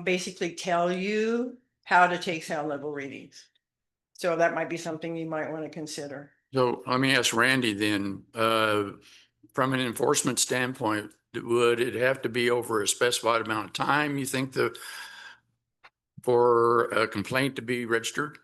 basically tell you how to take sound level readings. So that might be something you might want to consider. So let me ask Randy then, from an enforcement standpoint, would it have to be over a specified amount of time, you think, for a complaint to be registered?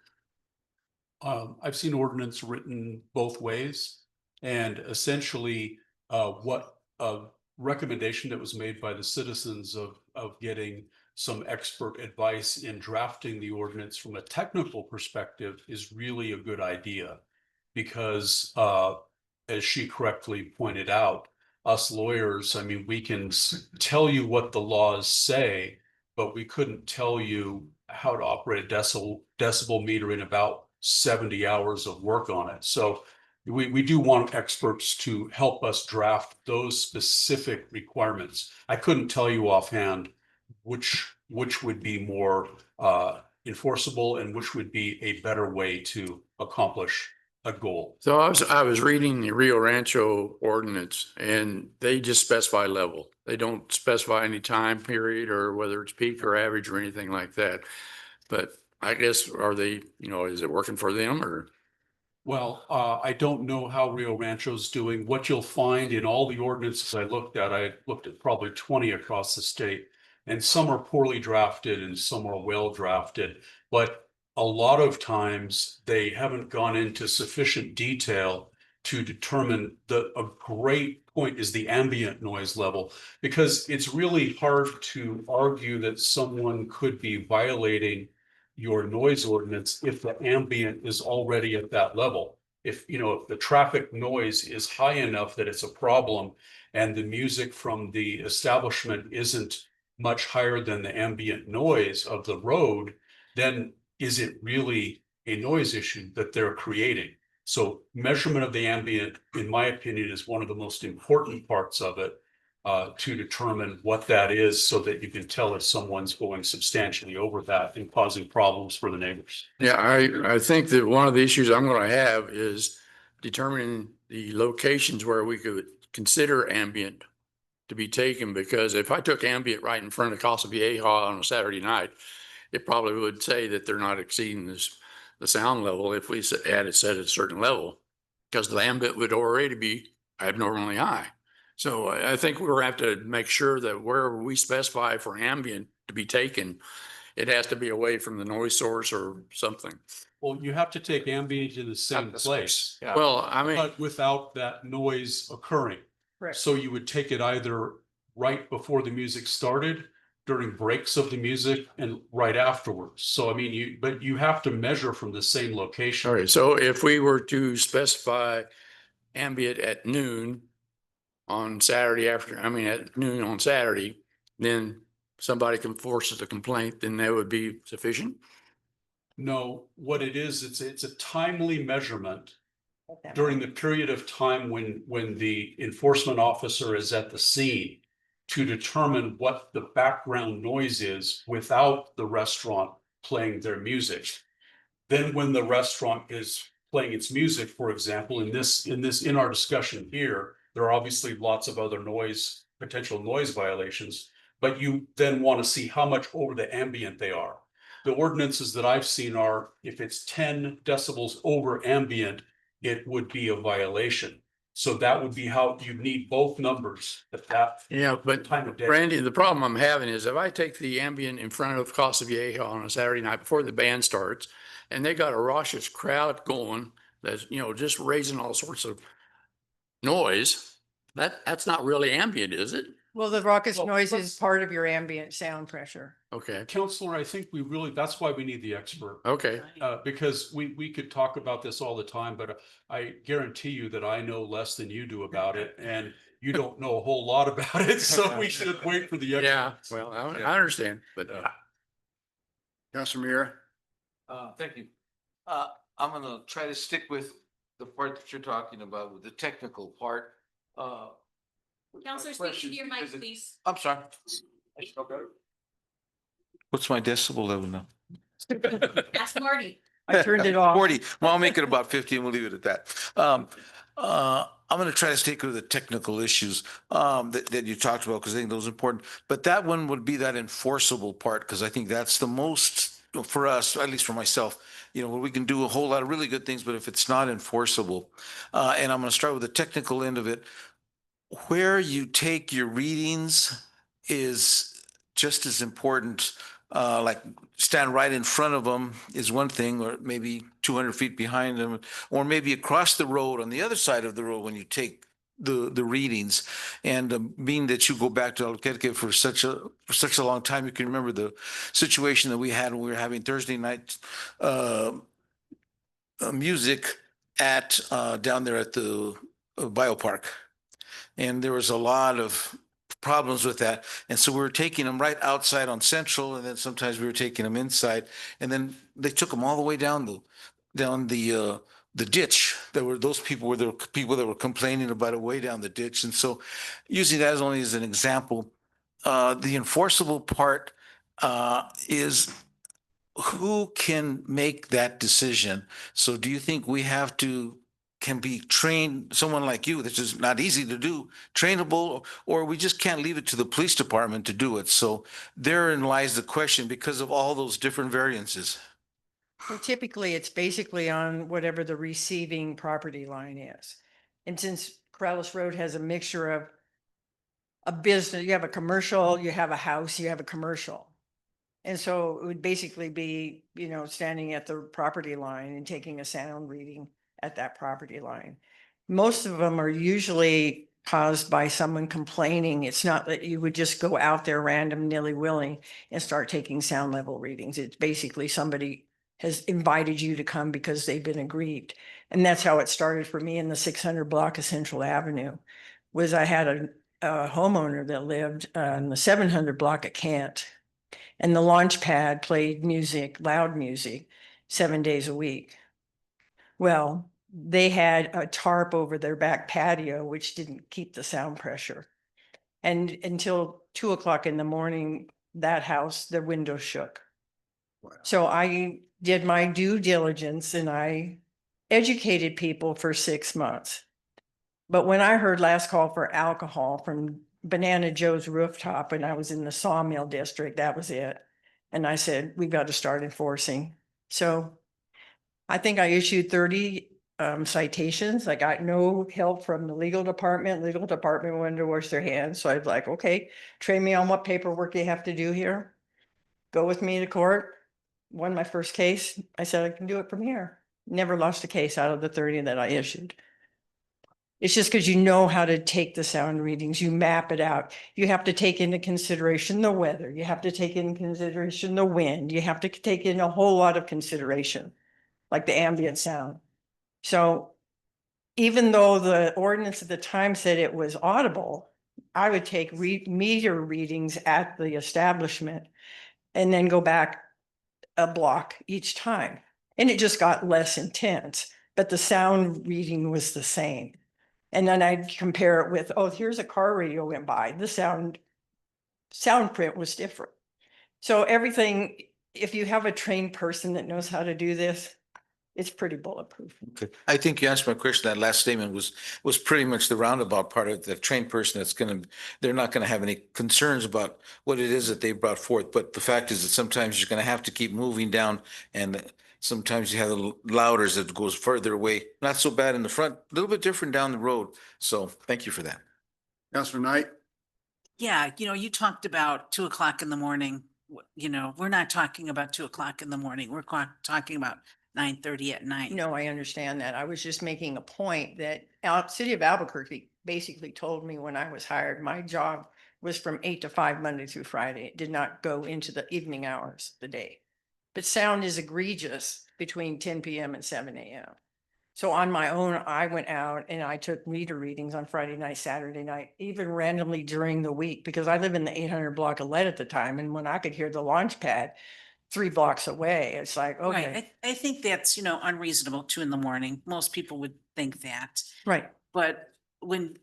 I've seen ordinance written both ways, and essentially, what a recommendation that was made by the citizens of getting some expert advice in drafting the ordinance from a technical perspective is really a good idea. Because, as she correctly pointed out, us lawyers, I mean, we can tell you what the laws say, but we couldn't tell you how to operate a decibel meter in about 70 hours of work on it. So we do want experts to help us draft those specific requirements. I couldn't tell you offhand which would be more enforceable and which would be a better way to accomplish a goal. So I was reading the Rio Rancho ordinance, and they just specify level. They don't specify any time period or whether it's peak or average or anything like that. But I guess, are they, is it working for them or? Well, I don't know how Rio Rancho's doing. What you'll find in all the ordinances I looked at probably 20 across the state, and some are poorly drafted and some are well drafted. But a lot of times they haven't gone into sufficient detail to determine a great point is the ambient noise level, because it's really hard to argue that someone could be violating your noise ordinance if the ambient is already at that level. If the traffic noise is high enough that it's a problem and the music from the establishment isn't much higher than the ambient noise of the road, then is it really a noise issue that they're creating? So measurement of the ambient, in my opinion, is one of the most important parts of it, to determine what that is so that you can tell if someone's going substantially over that and causing problems for the neighbors. Yeah, I think that one of the issues I'm going to have is determining the locations where we could consider ambient to be taken, because if I took ambient right in front of Casa Vieja on a Saturday night, it probably would say that they're not exceeding the sound level if we had it set at a certain level, because the ambient would already be abnormally high. So I think we're going to have to make sure that wherever we specify for ambient to be taken, it has to be away from the noise source or something. Well, you have to take ambient in the same place. Yeah. Well, I mean, But without that noise occurring. Correct. So you would take it either right before the music started, during breaks of the music, and right afterwards. So I mean, but you have to measure from the same location. all right. So if we were to specify ambient at noon on Saturday at noon on Saturday, then somebody can force a complaint, then that would be sufficient? No, what it is, it's a timely measurement Okay. during the period of time when the enforcement officer is at the scene to determine what the background noise is without the restaurant playing their music. Then when the restaurant is playing its music, for example, in our discussion here, there are obviously lots of other potential noise violations, but you then want to see how much over the ambient they are. The ordinances that I've seen are, if it's 10 decibels over ambient, it would be a violation. So that would be how you need both numbers at that But time of day. Randy, the problem I'm having is if I take the ambient in front of Casa Vieja on a Saturday night before the band starts, and they got a raucous crowd going that's, just raising all sorts of noise, that's not really ambient, is it? Well, the raucous Well, noise let's- is part of your ambient sound pressure. Okay, Counselor, I think we really, that's why we need the expert. okay. Because we could talk about this all the time, but I guarantee you that I know less than you do about it, and you don't know a whole lot about it, so we should wait for the Yeah, experts. well, I Yeah. understand, but Councilor Mira. Thank you. I'm gonna try to stick with the part that you're talking about, with the technical part. Counselor, my speak to your mic, question is- please. I'm sorry. What's my decibel level now? Ask Marty. I turned it off. 40. Well, I'll make it about 50 and we'll leave it at that. I'm going to try to stick with the technical issues that you talked about, because I think those are important. But that one would be that enforceable part, because I think that's the most, for us, at least for myself, where we can do a whole lot of really good things, but if it's not enforceable, and I'm going to start with the technical end of it, where you take your readings is just as important. Like stand right in front of them is one thing, or maybe 200 feet behind them, or maybe across the road on the other side of the road when you take the readings. And being that you go back to Albuquerque for such a long time, you can remember the situation that we had when we were having Thursday night music at down there at the biopark. And there was a lot of problems with that. And so we were taking them right outside on Central, and then sometimes we were taking them inside. And then they took them all the way down the ditch. There were those people were the people that were complaining about it way down the ditch. And so using that as only as an example, the enforceable part is who can make that decision. So do you think we have to can be trained, someone like you, this is not easy to do, trainable, or we just can't leave it to the police department to do it? So therein lies the question, because of all those different variances. Well, typically, it's basically on whatever the receiving property line is. And since Corrales Road has a mixture of a business, you have a commercial, you have a house, you have a commercial. And so it would basically be, standing at the property line and taking a sound reading at that property line. Most of them are usually caused by someone complaining. It's not that you would just go out there random nilly-willy and start taking sound level readings. It's basically somebody has invited you to come because they've been aggrieved. And that's how it started for me in the 600 block of Central Avenue, was I had a homeowner that lived in the 700 block at Kent. And the launch pad played music, loud music, 7 days a week. Well, they had a tarp over their back patio, which didn't keep the sound pressure. And until 2 o'clock in the morning, that house, the windows shook. Wow. So I did my due diligence and I educated people for 6 months. But when I heard last call for alcohol from Banana Joe's rooftop, and I was in the Sawmill district, that was it. And I said, we've got to start enforcing. So I think I issued 30 citations. I got no help from the legal department. Legal department wanted to wash their hands. So I was like, okay, train me on what paperwork you have to do here. Go with me to court. Won my first case. I said, I can do it from here. Never lost a case out of the 30 that I issued. It's just because you know how to take the sound readings, you map it out. You have to take into consideration the weather. You have to take into consideration the wind. You have to take in a whole lot of consideration, like the ambient sound. So even though the ordinance at the time said it was audible, I would take meter readings at the establishment and then go back a block each time. And it just got less intense, but the sound reading was the same. And then I'd compare it with, oh, here's a car radio went by. The sound print was different. So everything, if you have a trained person that knows how to do this, it's pretty bulletproof. Okay. I think you answered my question. That last statement was pretty much the roundabout part of the trained person they're not going to have any concerns about what it is that they brought forth. But the fact is that sometimes you're going to have to keep moving down, and sometimes you have the louders that goes further away. Not so bad in the front, a little bit different down the road. So thank you for that. Councilor Knight. Yeah, you talked about 2 o'clock in the morning. We're not talking about 2 o'clock in the morning. We're talking about 9:30 at night. No, I understand that. I was just making a point that City of Albuquerque basically told me when I was hired, my job was from 8 to 5, Monday through Friday. It did not go into the evening hours of the day. But sound is egregious between 10 PM and 7 AM. So on my own, I went out and I took meter readings on Friday night, Saturday night, even randomly during the week, because I live in the 800 block of lead at the time. And when I could hear the launch pad 3 blocks away, it's like, Right. okay, I think that's, unreasonable, 2 in the morning. Most people would think that. right. But when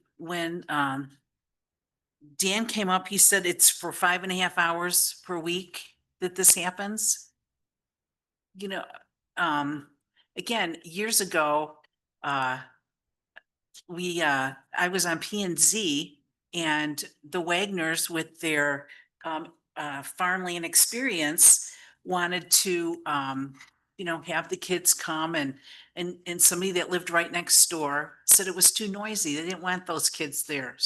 Dan came up, he said it's for 5.5 hours per week that this happens. You know, again, years ago, I was on P and Z, and the Wagners with their farmland experience wanted to have the kids come, and somebody that lived right next door said it was too noisy. They didn't want those kids there,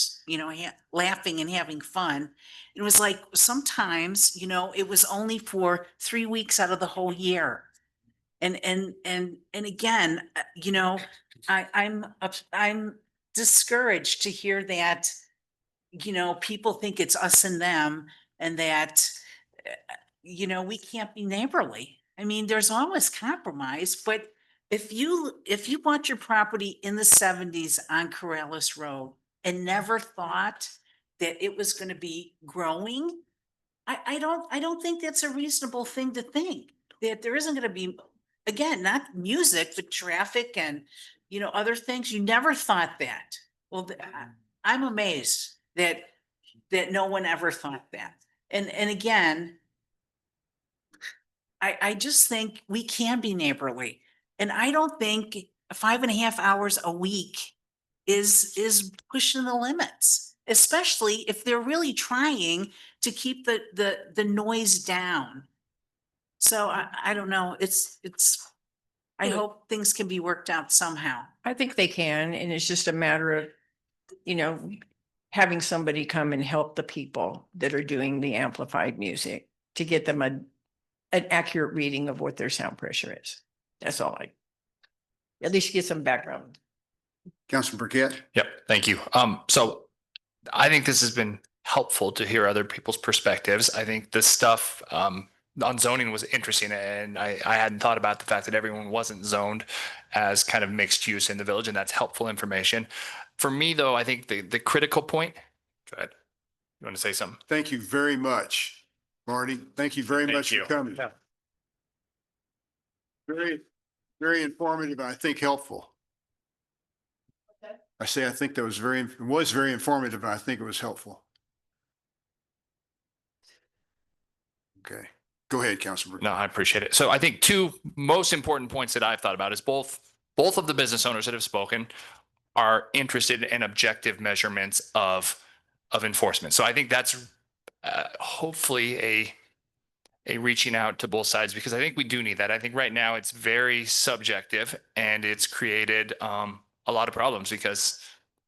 laughing and having fun. It was like sometimes, it was only for 3 weeks out of the whole year. And again, I'm discouraged to hear that, people think it's us and them, and that, we can't be neighborly. I mean, there's always compromise, but if you bought your property in the 70s on Corrales Road and never thought that it was going to be growing, I don't think that's a reasonable thing to think, that there isn't going to be, again, not music, but traffic and, other things. You never thought that. Well, I'm amazed that no one ever thought that. And again, I just think we can be neighborly. And I don't think 5.5 hours a week is pushing the limits, especially if they're really trying to keep the noise down. So I don't know. I hope things can be worked out somehow. I think they can, and it's just a matter of, having somebody come and help the people that are doing the amplified music to get them an accurate reading of what their sound pressure is. That's all at least get some background. Councilman Burkett? Yep, thank you. So I think this has been helpful to hear other people's perspectives. I think this stuff on zoning was interesting, and I hadn't thought about the fact that everyone wasn't zoned as kind of mixed use in the village, and that's helpful information. For me, though, I think the critical point, go ahead. You want to say something? Thank you very much, Marty. Thank you very much for coming. Very, very informative, and I think helpful. I think that was very informative, and I think it was helpful. Okay, go ahead, Councilman. No, I appreciate it. So I think 2 most important points that I've thought about is both of the business owners that have spoken are interested in objective measurements of enforcement. So I think that's hopefully a reaching out to both sides, because I think we do need that. I think right now it's very subjective, and it's created a lot of problems, because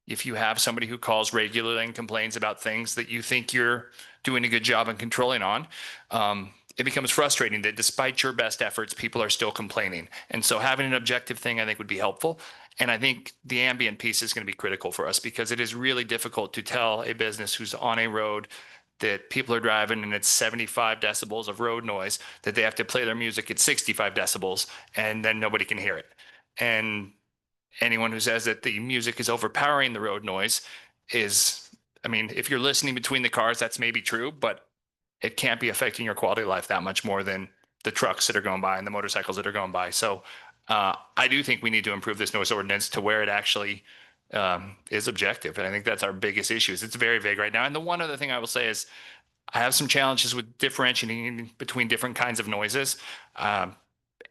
if you have somebody who calls regularly and complains about things that you think you're doing a good job in controlling on, it becomes frustrating that despite your best efforts, people are still complaining. And so having an objective thing, I think, would be helpful. And I think the ambient piece is going to be critical for us, because it is really difficult to tell a business who's on a road that people are driving and it's 75 decibels of road noise, that they have to play their music at 65 decibels and then nobody can hear it. And anyone who says that the music is overpowering the road noise is, I mean, if you're listening between the cars, that's maybe true, but it can't be affecting your quality of life that much more than the trucks that are going by and the motorcycles that are going by. So I do think we need to improve this noise ordinance to where it actually is objective. And I think that's our biggest issue. It's very vague right now. And the one other thing I will say is I have some challenges with differentiating between different kinds of noises.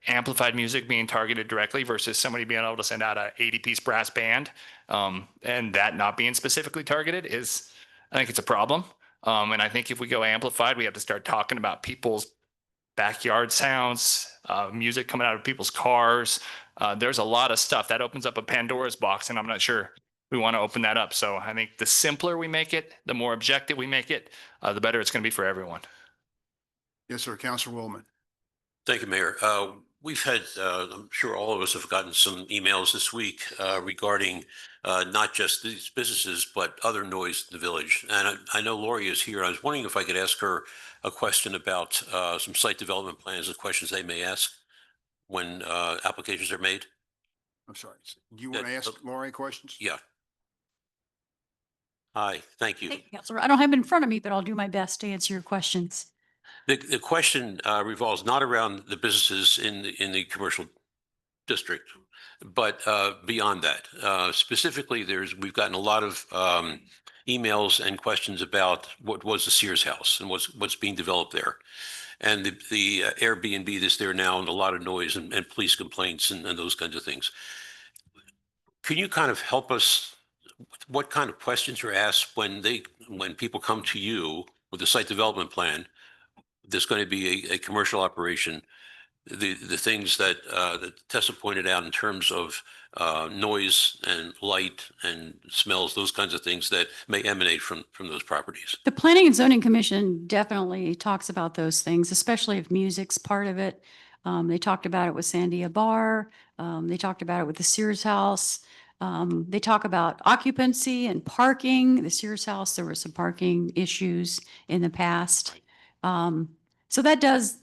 Amplified music being targeted directly versus somebody being able to send out a 80-piece brass band, and that not being specifically targeted is, I think it's a problem. And I think if we go amplified, we have to start talking about people's backyard sounds, music coming out of people's cars. There's a lot of stuff that opens up a Pandora's box, and I'm not sure we want to open that up. So I think the simpler we make it, the more objective we make it, the better it's going to be for everyone. Yes, sir. Councilor Willman. Thank you, Mayor. We've had, I'm sure all of us have gotten some emails this week regarding not just these businesses, but other noise in the village. And I know Lori is here. I was wondering if I could ask her a question about some site development plans and questions they may ask when applications are made. I'm sorry. Do you want to ask Lori questions? Yeah. Hi, thank you. Hey, Counselor, I don't have it in front of me, but I'll do my best to answer your questions. The question revolves not around the businesses in the commercial district, but beyond that. Specifically, we've gotten a lot of emails and questions about what was the Sears house and what's being developed there. And the Airbnb that's there now, and a lot of noise and police complaints and those kinds of things. Can you kind of help us? What kind of questions are asked when people come to you with a site development plan? There's going to be a commercial operation. The things that Tessa pointed out in terms of noise and light and smells, those kinds of things that may emanate from those properties. The Planning and Zoning Commission definitely talks about those things, especially if music's part of it. They talked about it with Sandia Bar. They talked about it with the Sears House. They talk about occupancy and parking. The Sears House, there were some parking issues in the past. So that does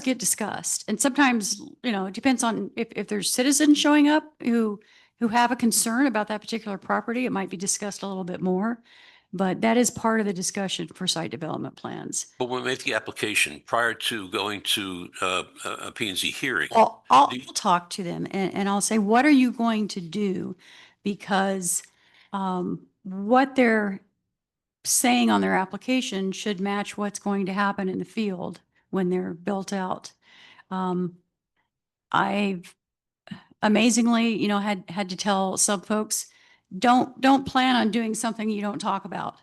get discussed. And sometimes, it depends on if there's citizens showing up who have a concern about that particular property, it might be discussed a little bit more. But that is part of the discussion for site development plans. But when we make the application prior to going to a P&Z hearing. Well, I'll talk to them and I'll say, what are you going to do? Because what they're saying on their application should match what's going to happen in the field when they're built out. I've amazingly, had to tell some folks, don't plan on doing something you don't talk about.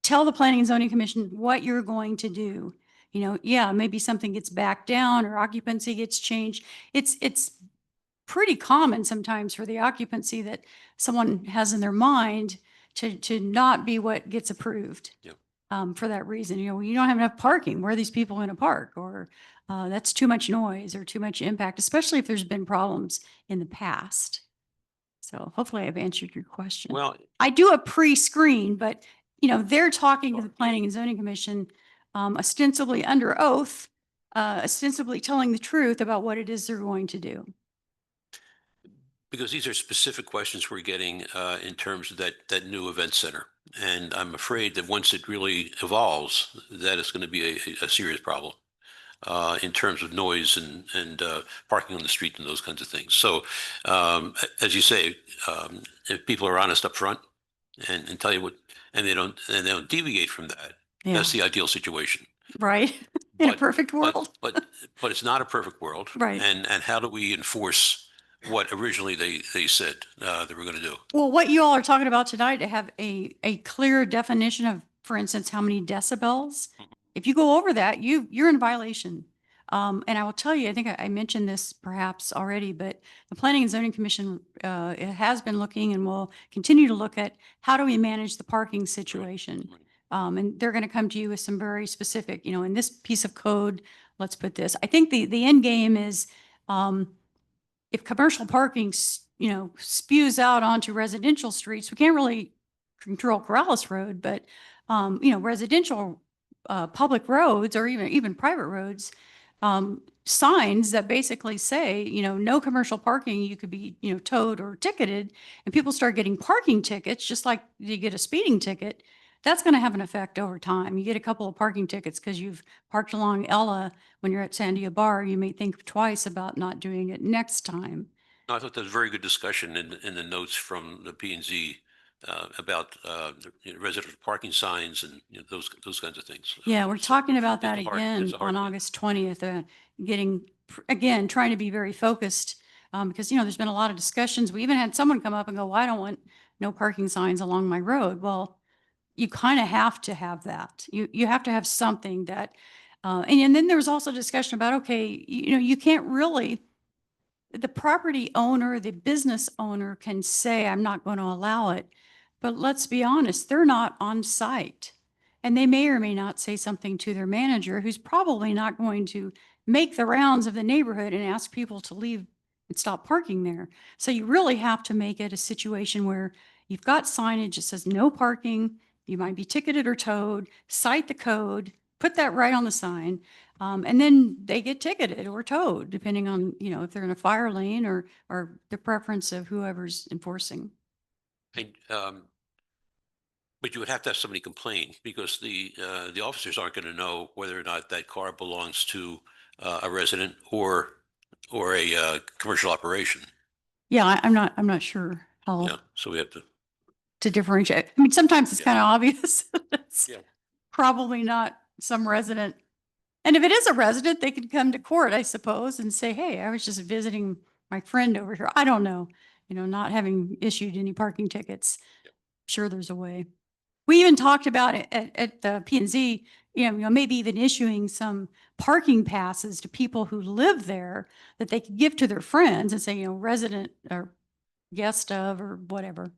Tell the Planning and Zoning Commission what you're going to do. Yeah, maybe something gets backed down or occupancy gets changed. It's pretty common sometimes for the occupancy that someone has in their mind to not be what gets approved. Yep. For that reason, you don't have enough parking. Where are these people going to park? Or that's too much noise or too much impact, especially if there's been problems in the past. So hopefully I've answered your question. Well, I do a pre-screen, but they're talking to the Planning and Zoning Commission, ostensibly under oath, ostensibly telling the truth about what it is they're going to do. because these are specific questions we're getting in terms of that new event center. And I'm afraid that once it really evolves, that is going to be a serious problem in terms of noise and parking on the street and those kinds of things. So as you say, if people are honest up front and tell you what, and they don't deviate from that, Yeah. that's the ideal situation. Right. In a But- perfect world. But it's not a perfect world. Right. And how do we enforce what originally they said that we're going to do? Well, what you all are talking about tonight, to have a clear definition of, for instance, how many decibels. If you go over that, you're in violation. And I will tell you, I think I mentioned this perhaps already, but the Planning and Zoning Commission it has been looking and will continue to look at how do we manage the parking situation. And they're going to come to you with some very specific, in this piece of code, let's put this. I think the end game is if commercial parking, spews out onto residential streets, we can't really control Corrales Road, but, residential public roads or even private roads, signs that basically say, no commercial parking, you could be, towed or ticketed, and people start getting parking tickets, just like you get a speeding ticket. That's going to have an effect over time. You get a couple of parking tickets because you've parked along Ella when you're at Sandia Bar, you may think twice about not doing it next time. No, I thought that was a very good discussion in the notes from the P&Z about residential parking signs and those kinds of things. Yeah, we're talking about that it's hard- again it's a hard on thing. August 20th, again, trying to be very focused. Because, there's been a lot of discussions. We even had someone come up and go, well, I don't want no parking signs along my road. Well, you kind of have to have that. You have to have something that, and then there was also discussion about, okay, you can't really, the property owner, the business owner can say, I'm not going to allow it. But let's be honest, they're not on site. And they may or may not say something to their manager, who's probably not going to make the rounds of the neighborhood and ask people to leave and stop parking there. So you really have to make it a situation where you've got signage that says no parking, you might be ticketed or towed, cite the code, put that right on the sign. And then they get ticketed or towed, depending on, if they're in a fire lane or the preference of whoever's enforcing. And, but you would have to have somebody complain because the officers aren't going to know whether or not that car belongs to a resident or a commercial operation. Yeah, I'm not sure how Yeah, so we have to. to differentiate. I mean, sometimes it's Yeah. kind of obvious. It's Yeah. probably not some resident. And if it is a resident, they could come to court, I suppose, and say, hey, I was just visiting my friend over here. I don't know, not having issued any parking tickets. Sure, there's a way. We even talked about it at the P and Z, maybe even issuing some parking passes to people who live there that they could give to their friends and say, resident or guest of or whatever.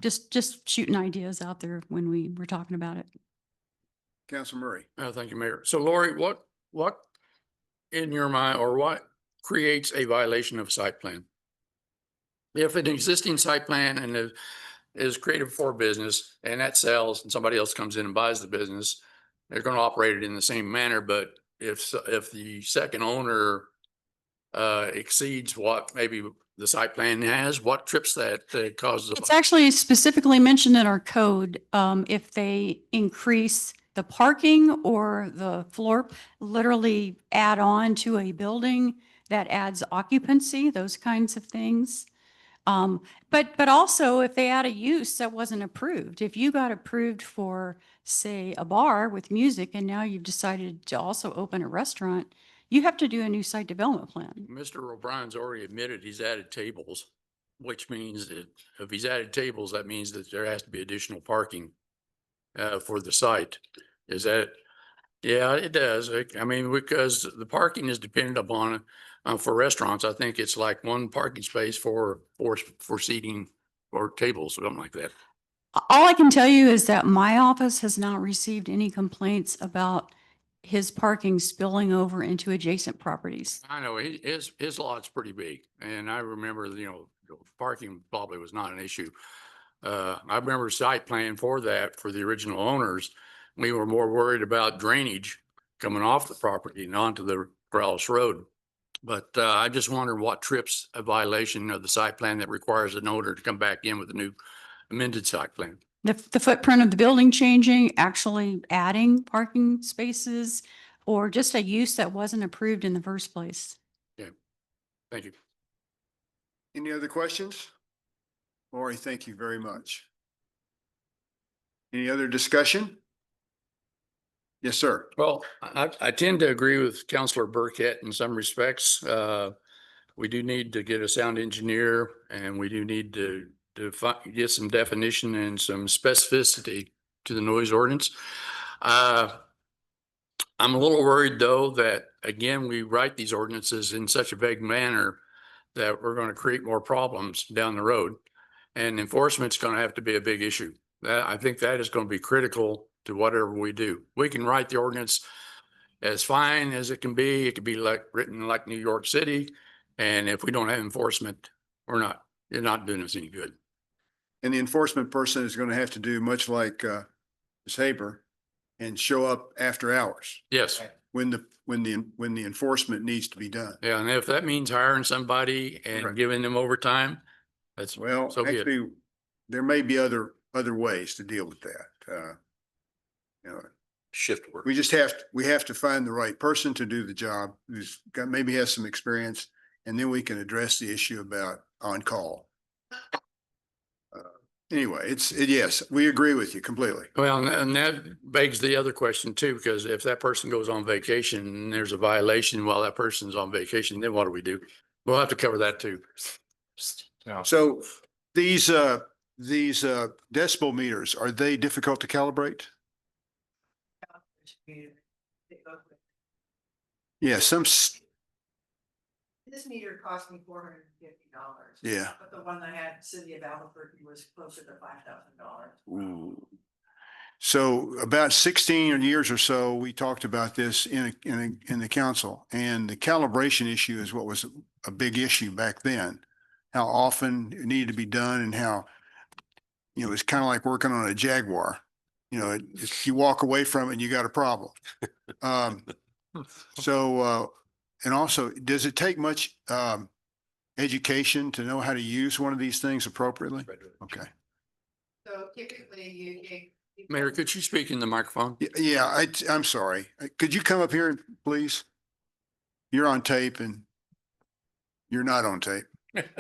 Just shooting ideas out there when we were talking about it. Council Murray. Thank you, Mayor. So Lori, what in your mind, or what creates a violation of site plan? If an existing site plan and is created for business and that sells and somebody else comes in and buys the business, they're going to operate it in the same manner. But if the second owner exceeds what maybe the site plan has, what trips that causes? It's actually specifically mentioned in our code. If they increase the parking or the floor, literally add on to a building that adds occupancy, those kinds of things. But also if they add a use that wasn't approved, if you got approved for, say, a bar with music and now you've decided to also open a restaurant, you have to do a new site development plan. Mr. O'Brien's already admitted he's added tables, which means that if he's added tables, that means that there has to be additional parking for the site. Is that? Yeah, it does. I mean, because the parking is dependent upon, for restaurants, I think it's like one parking space for seating or tables, something like that. All I can tell you is that my office has not received any complaints about his parking spilling over into adjacent properties. I know his lot's pretty big, and I remember, parking probably was not an issue. I remember site plan for that for the original owners. We were more worried about drainage coming off the property and onto the Corrales Road. But I just wonder what trips a violation of the site plan that requires an owner to come back in with a new amended site plan. The footprint of the building changing, actually adding parking spaces, or just a use that wasn't approved in the first place. Yeah, thank you. Any other questions? Lori, thank you very much. Any other discussion? Yes, sir. Well, I tend to agree with Councilor Burkett in some respects. We do need to get a sound engineer and we do need to get some definition and some specificity to the noise ordinance. I'm a little worried though that again, we write these ordinances in such a vague manner that we're going to create more problems down the road, and enforcement's going to have to be a big issue. I think that is going to be critical to whatever we do. We can write the ordinance as fine as it can be. It could be like written like New York City. And if we don't have enforcement, you're not doing us any good. And the enforcement person is going to have to do much like Ms. Haber and show up after hours Yes. when the enforcement needs to be done. Yeah. And if that means hiring somebody and Right. giving them overtime, that's Well, so be it. actually, there may be other ways to deal with that. Shift work. We have to find the right person to do the job who's got, maybe has some experience, and then we can address the issue about on call. Anyway, yes, we agree with you completely. Well, and that begs the other question too, because if that person goes on vacation and there's a violation while that person's on vacation, then what do we do? We'll have to cover that too. So these decibel meters, are they difficult to calibrate? Yeah, This meter cost me $450. Yeah. But the one I had in City of Albuquerque was closer to $5,000. Ooh. So about 16 years or so, we talked about this in the council, and the calibration issue is what was a big issue back then. How often it needed to be done and how, it's kind of like working on a Jaguar. If you walk away from it, you got a problem. And also, does it take much education to know how to use one of these things appropriately? Okay. So typically Mayor, could you speak in the microphone? Yeah, I'm sorry. Could you come up here, please? You're on tape and you're not on tape.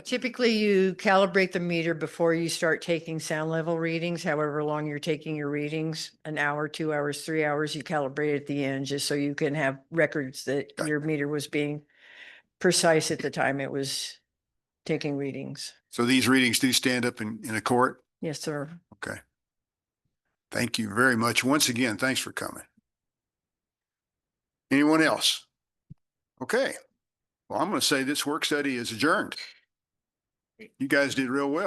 Typically, you calibrate the meter before you start taking sound level readings, however long you're taking your readings, an hour, 2 hours, 3 hours, you calibrate at the end just so you can have records that Got it. your meter was being precise at the time it was taking readings. So these readings do stand up in a court? Yes, sir. Okay. Thank you very much. Once again, thanks for coming. Anyone else? Okay. Well, I'm going to say this work study is adjourned. You guys did real well.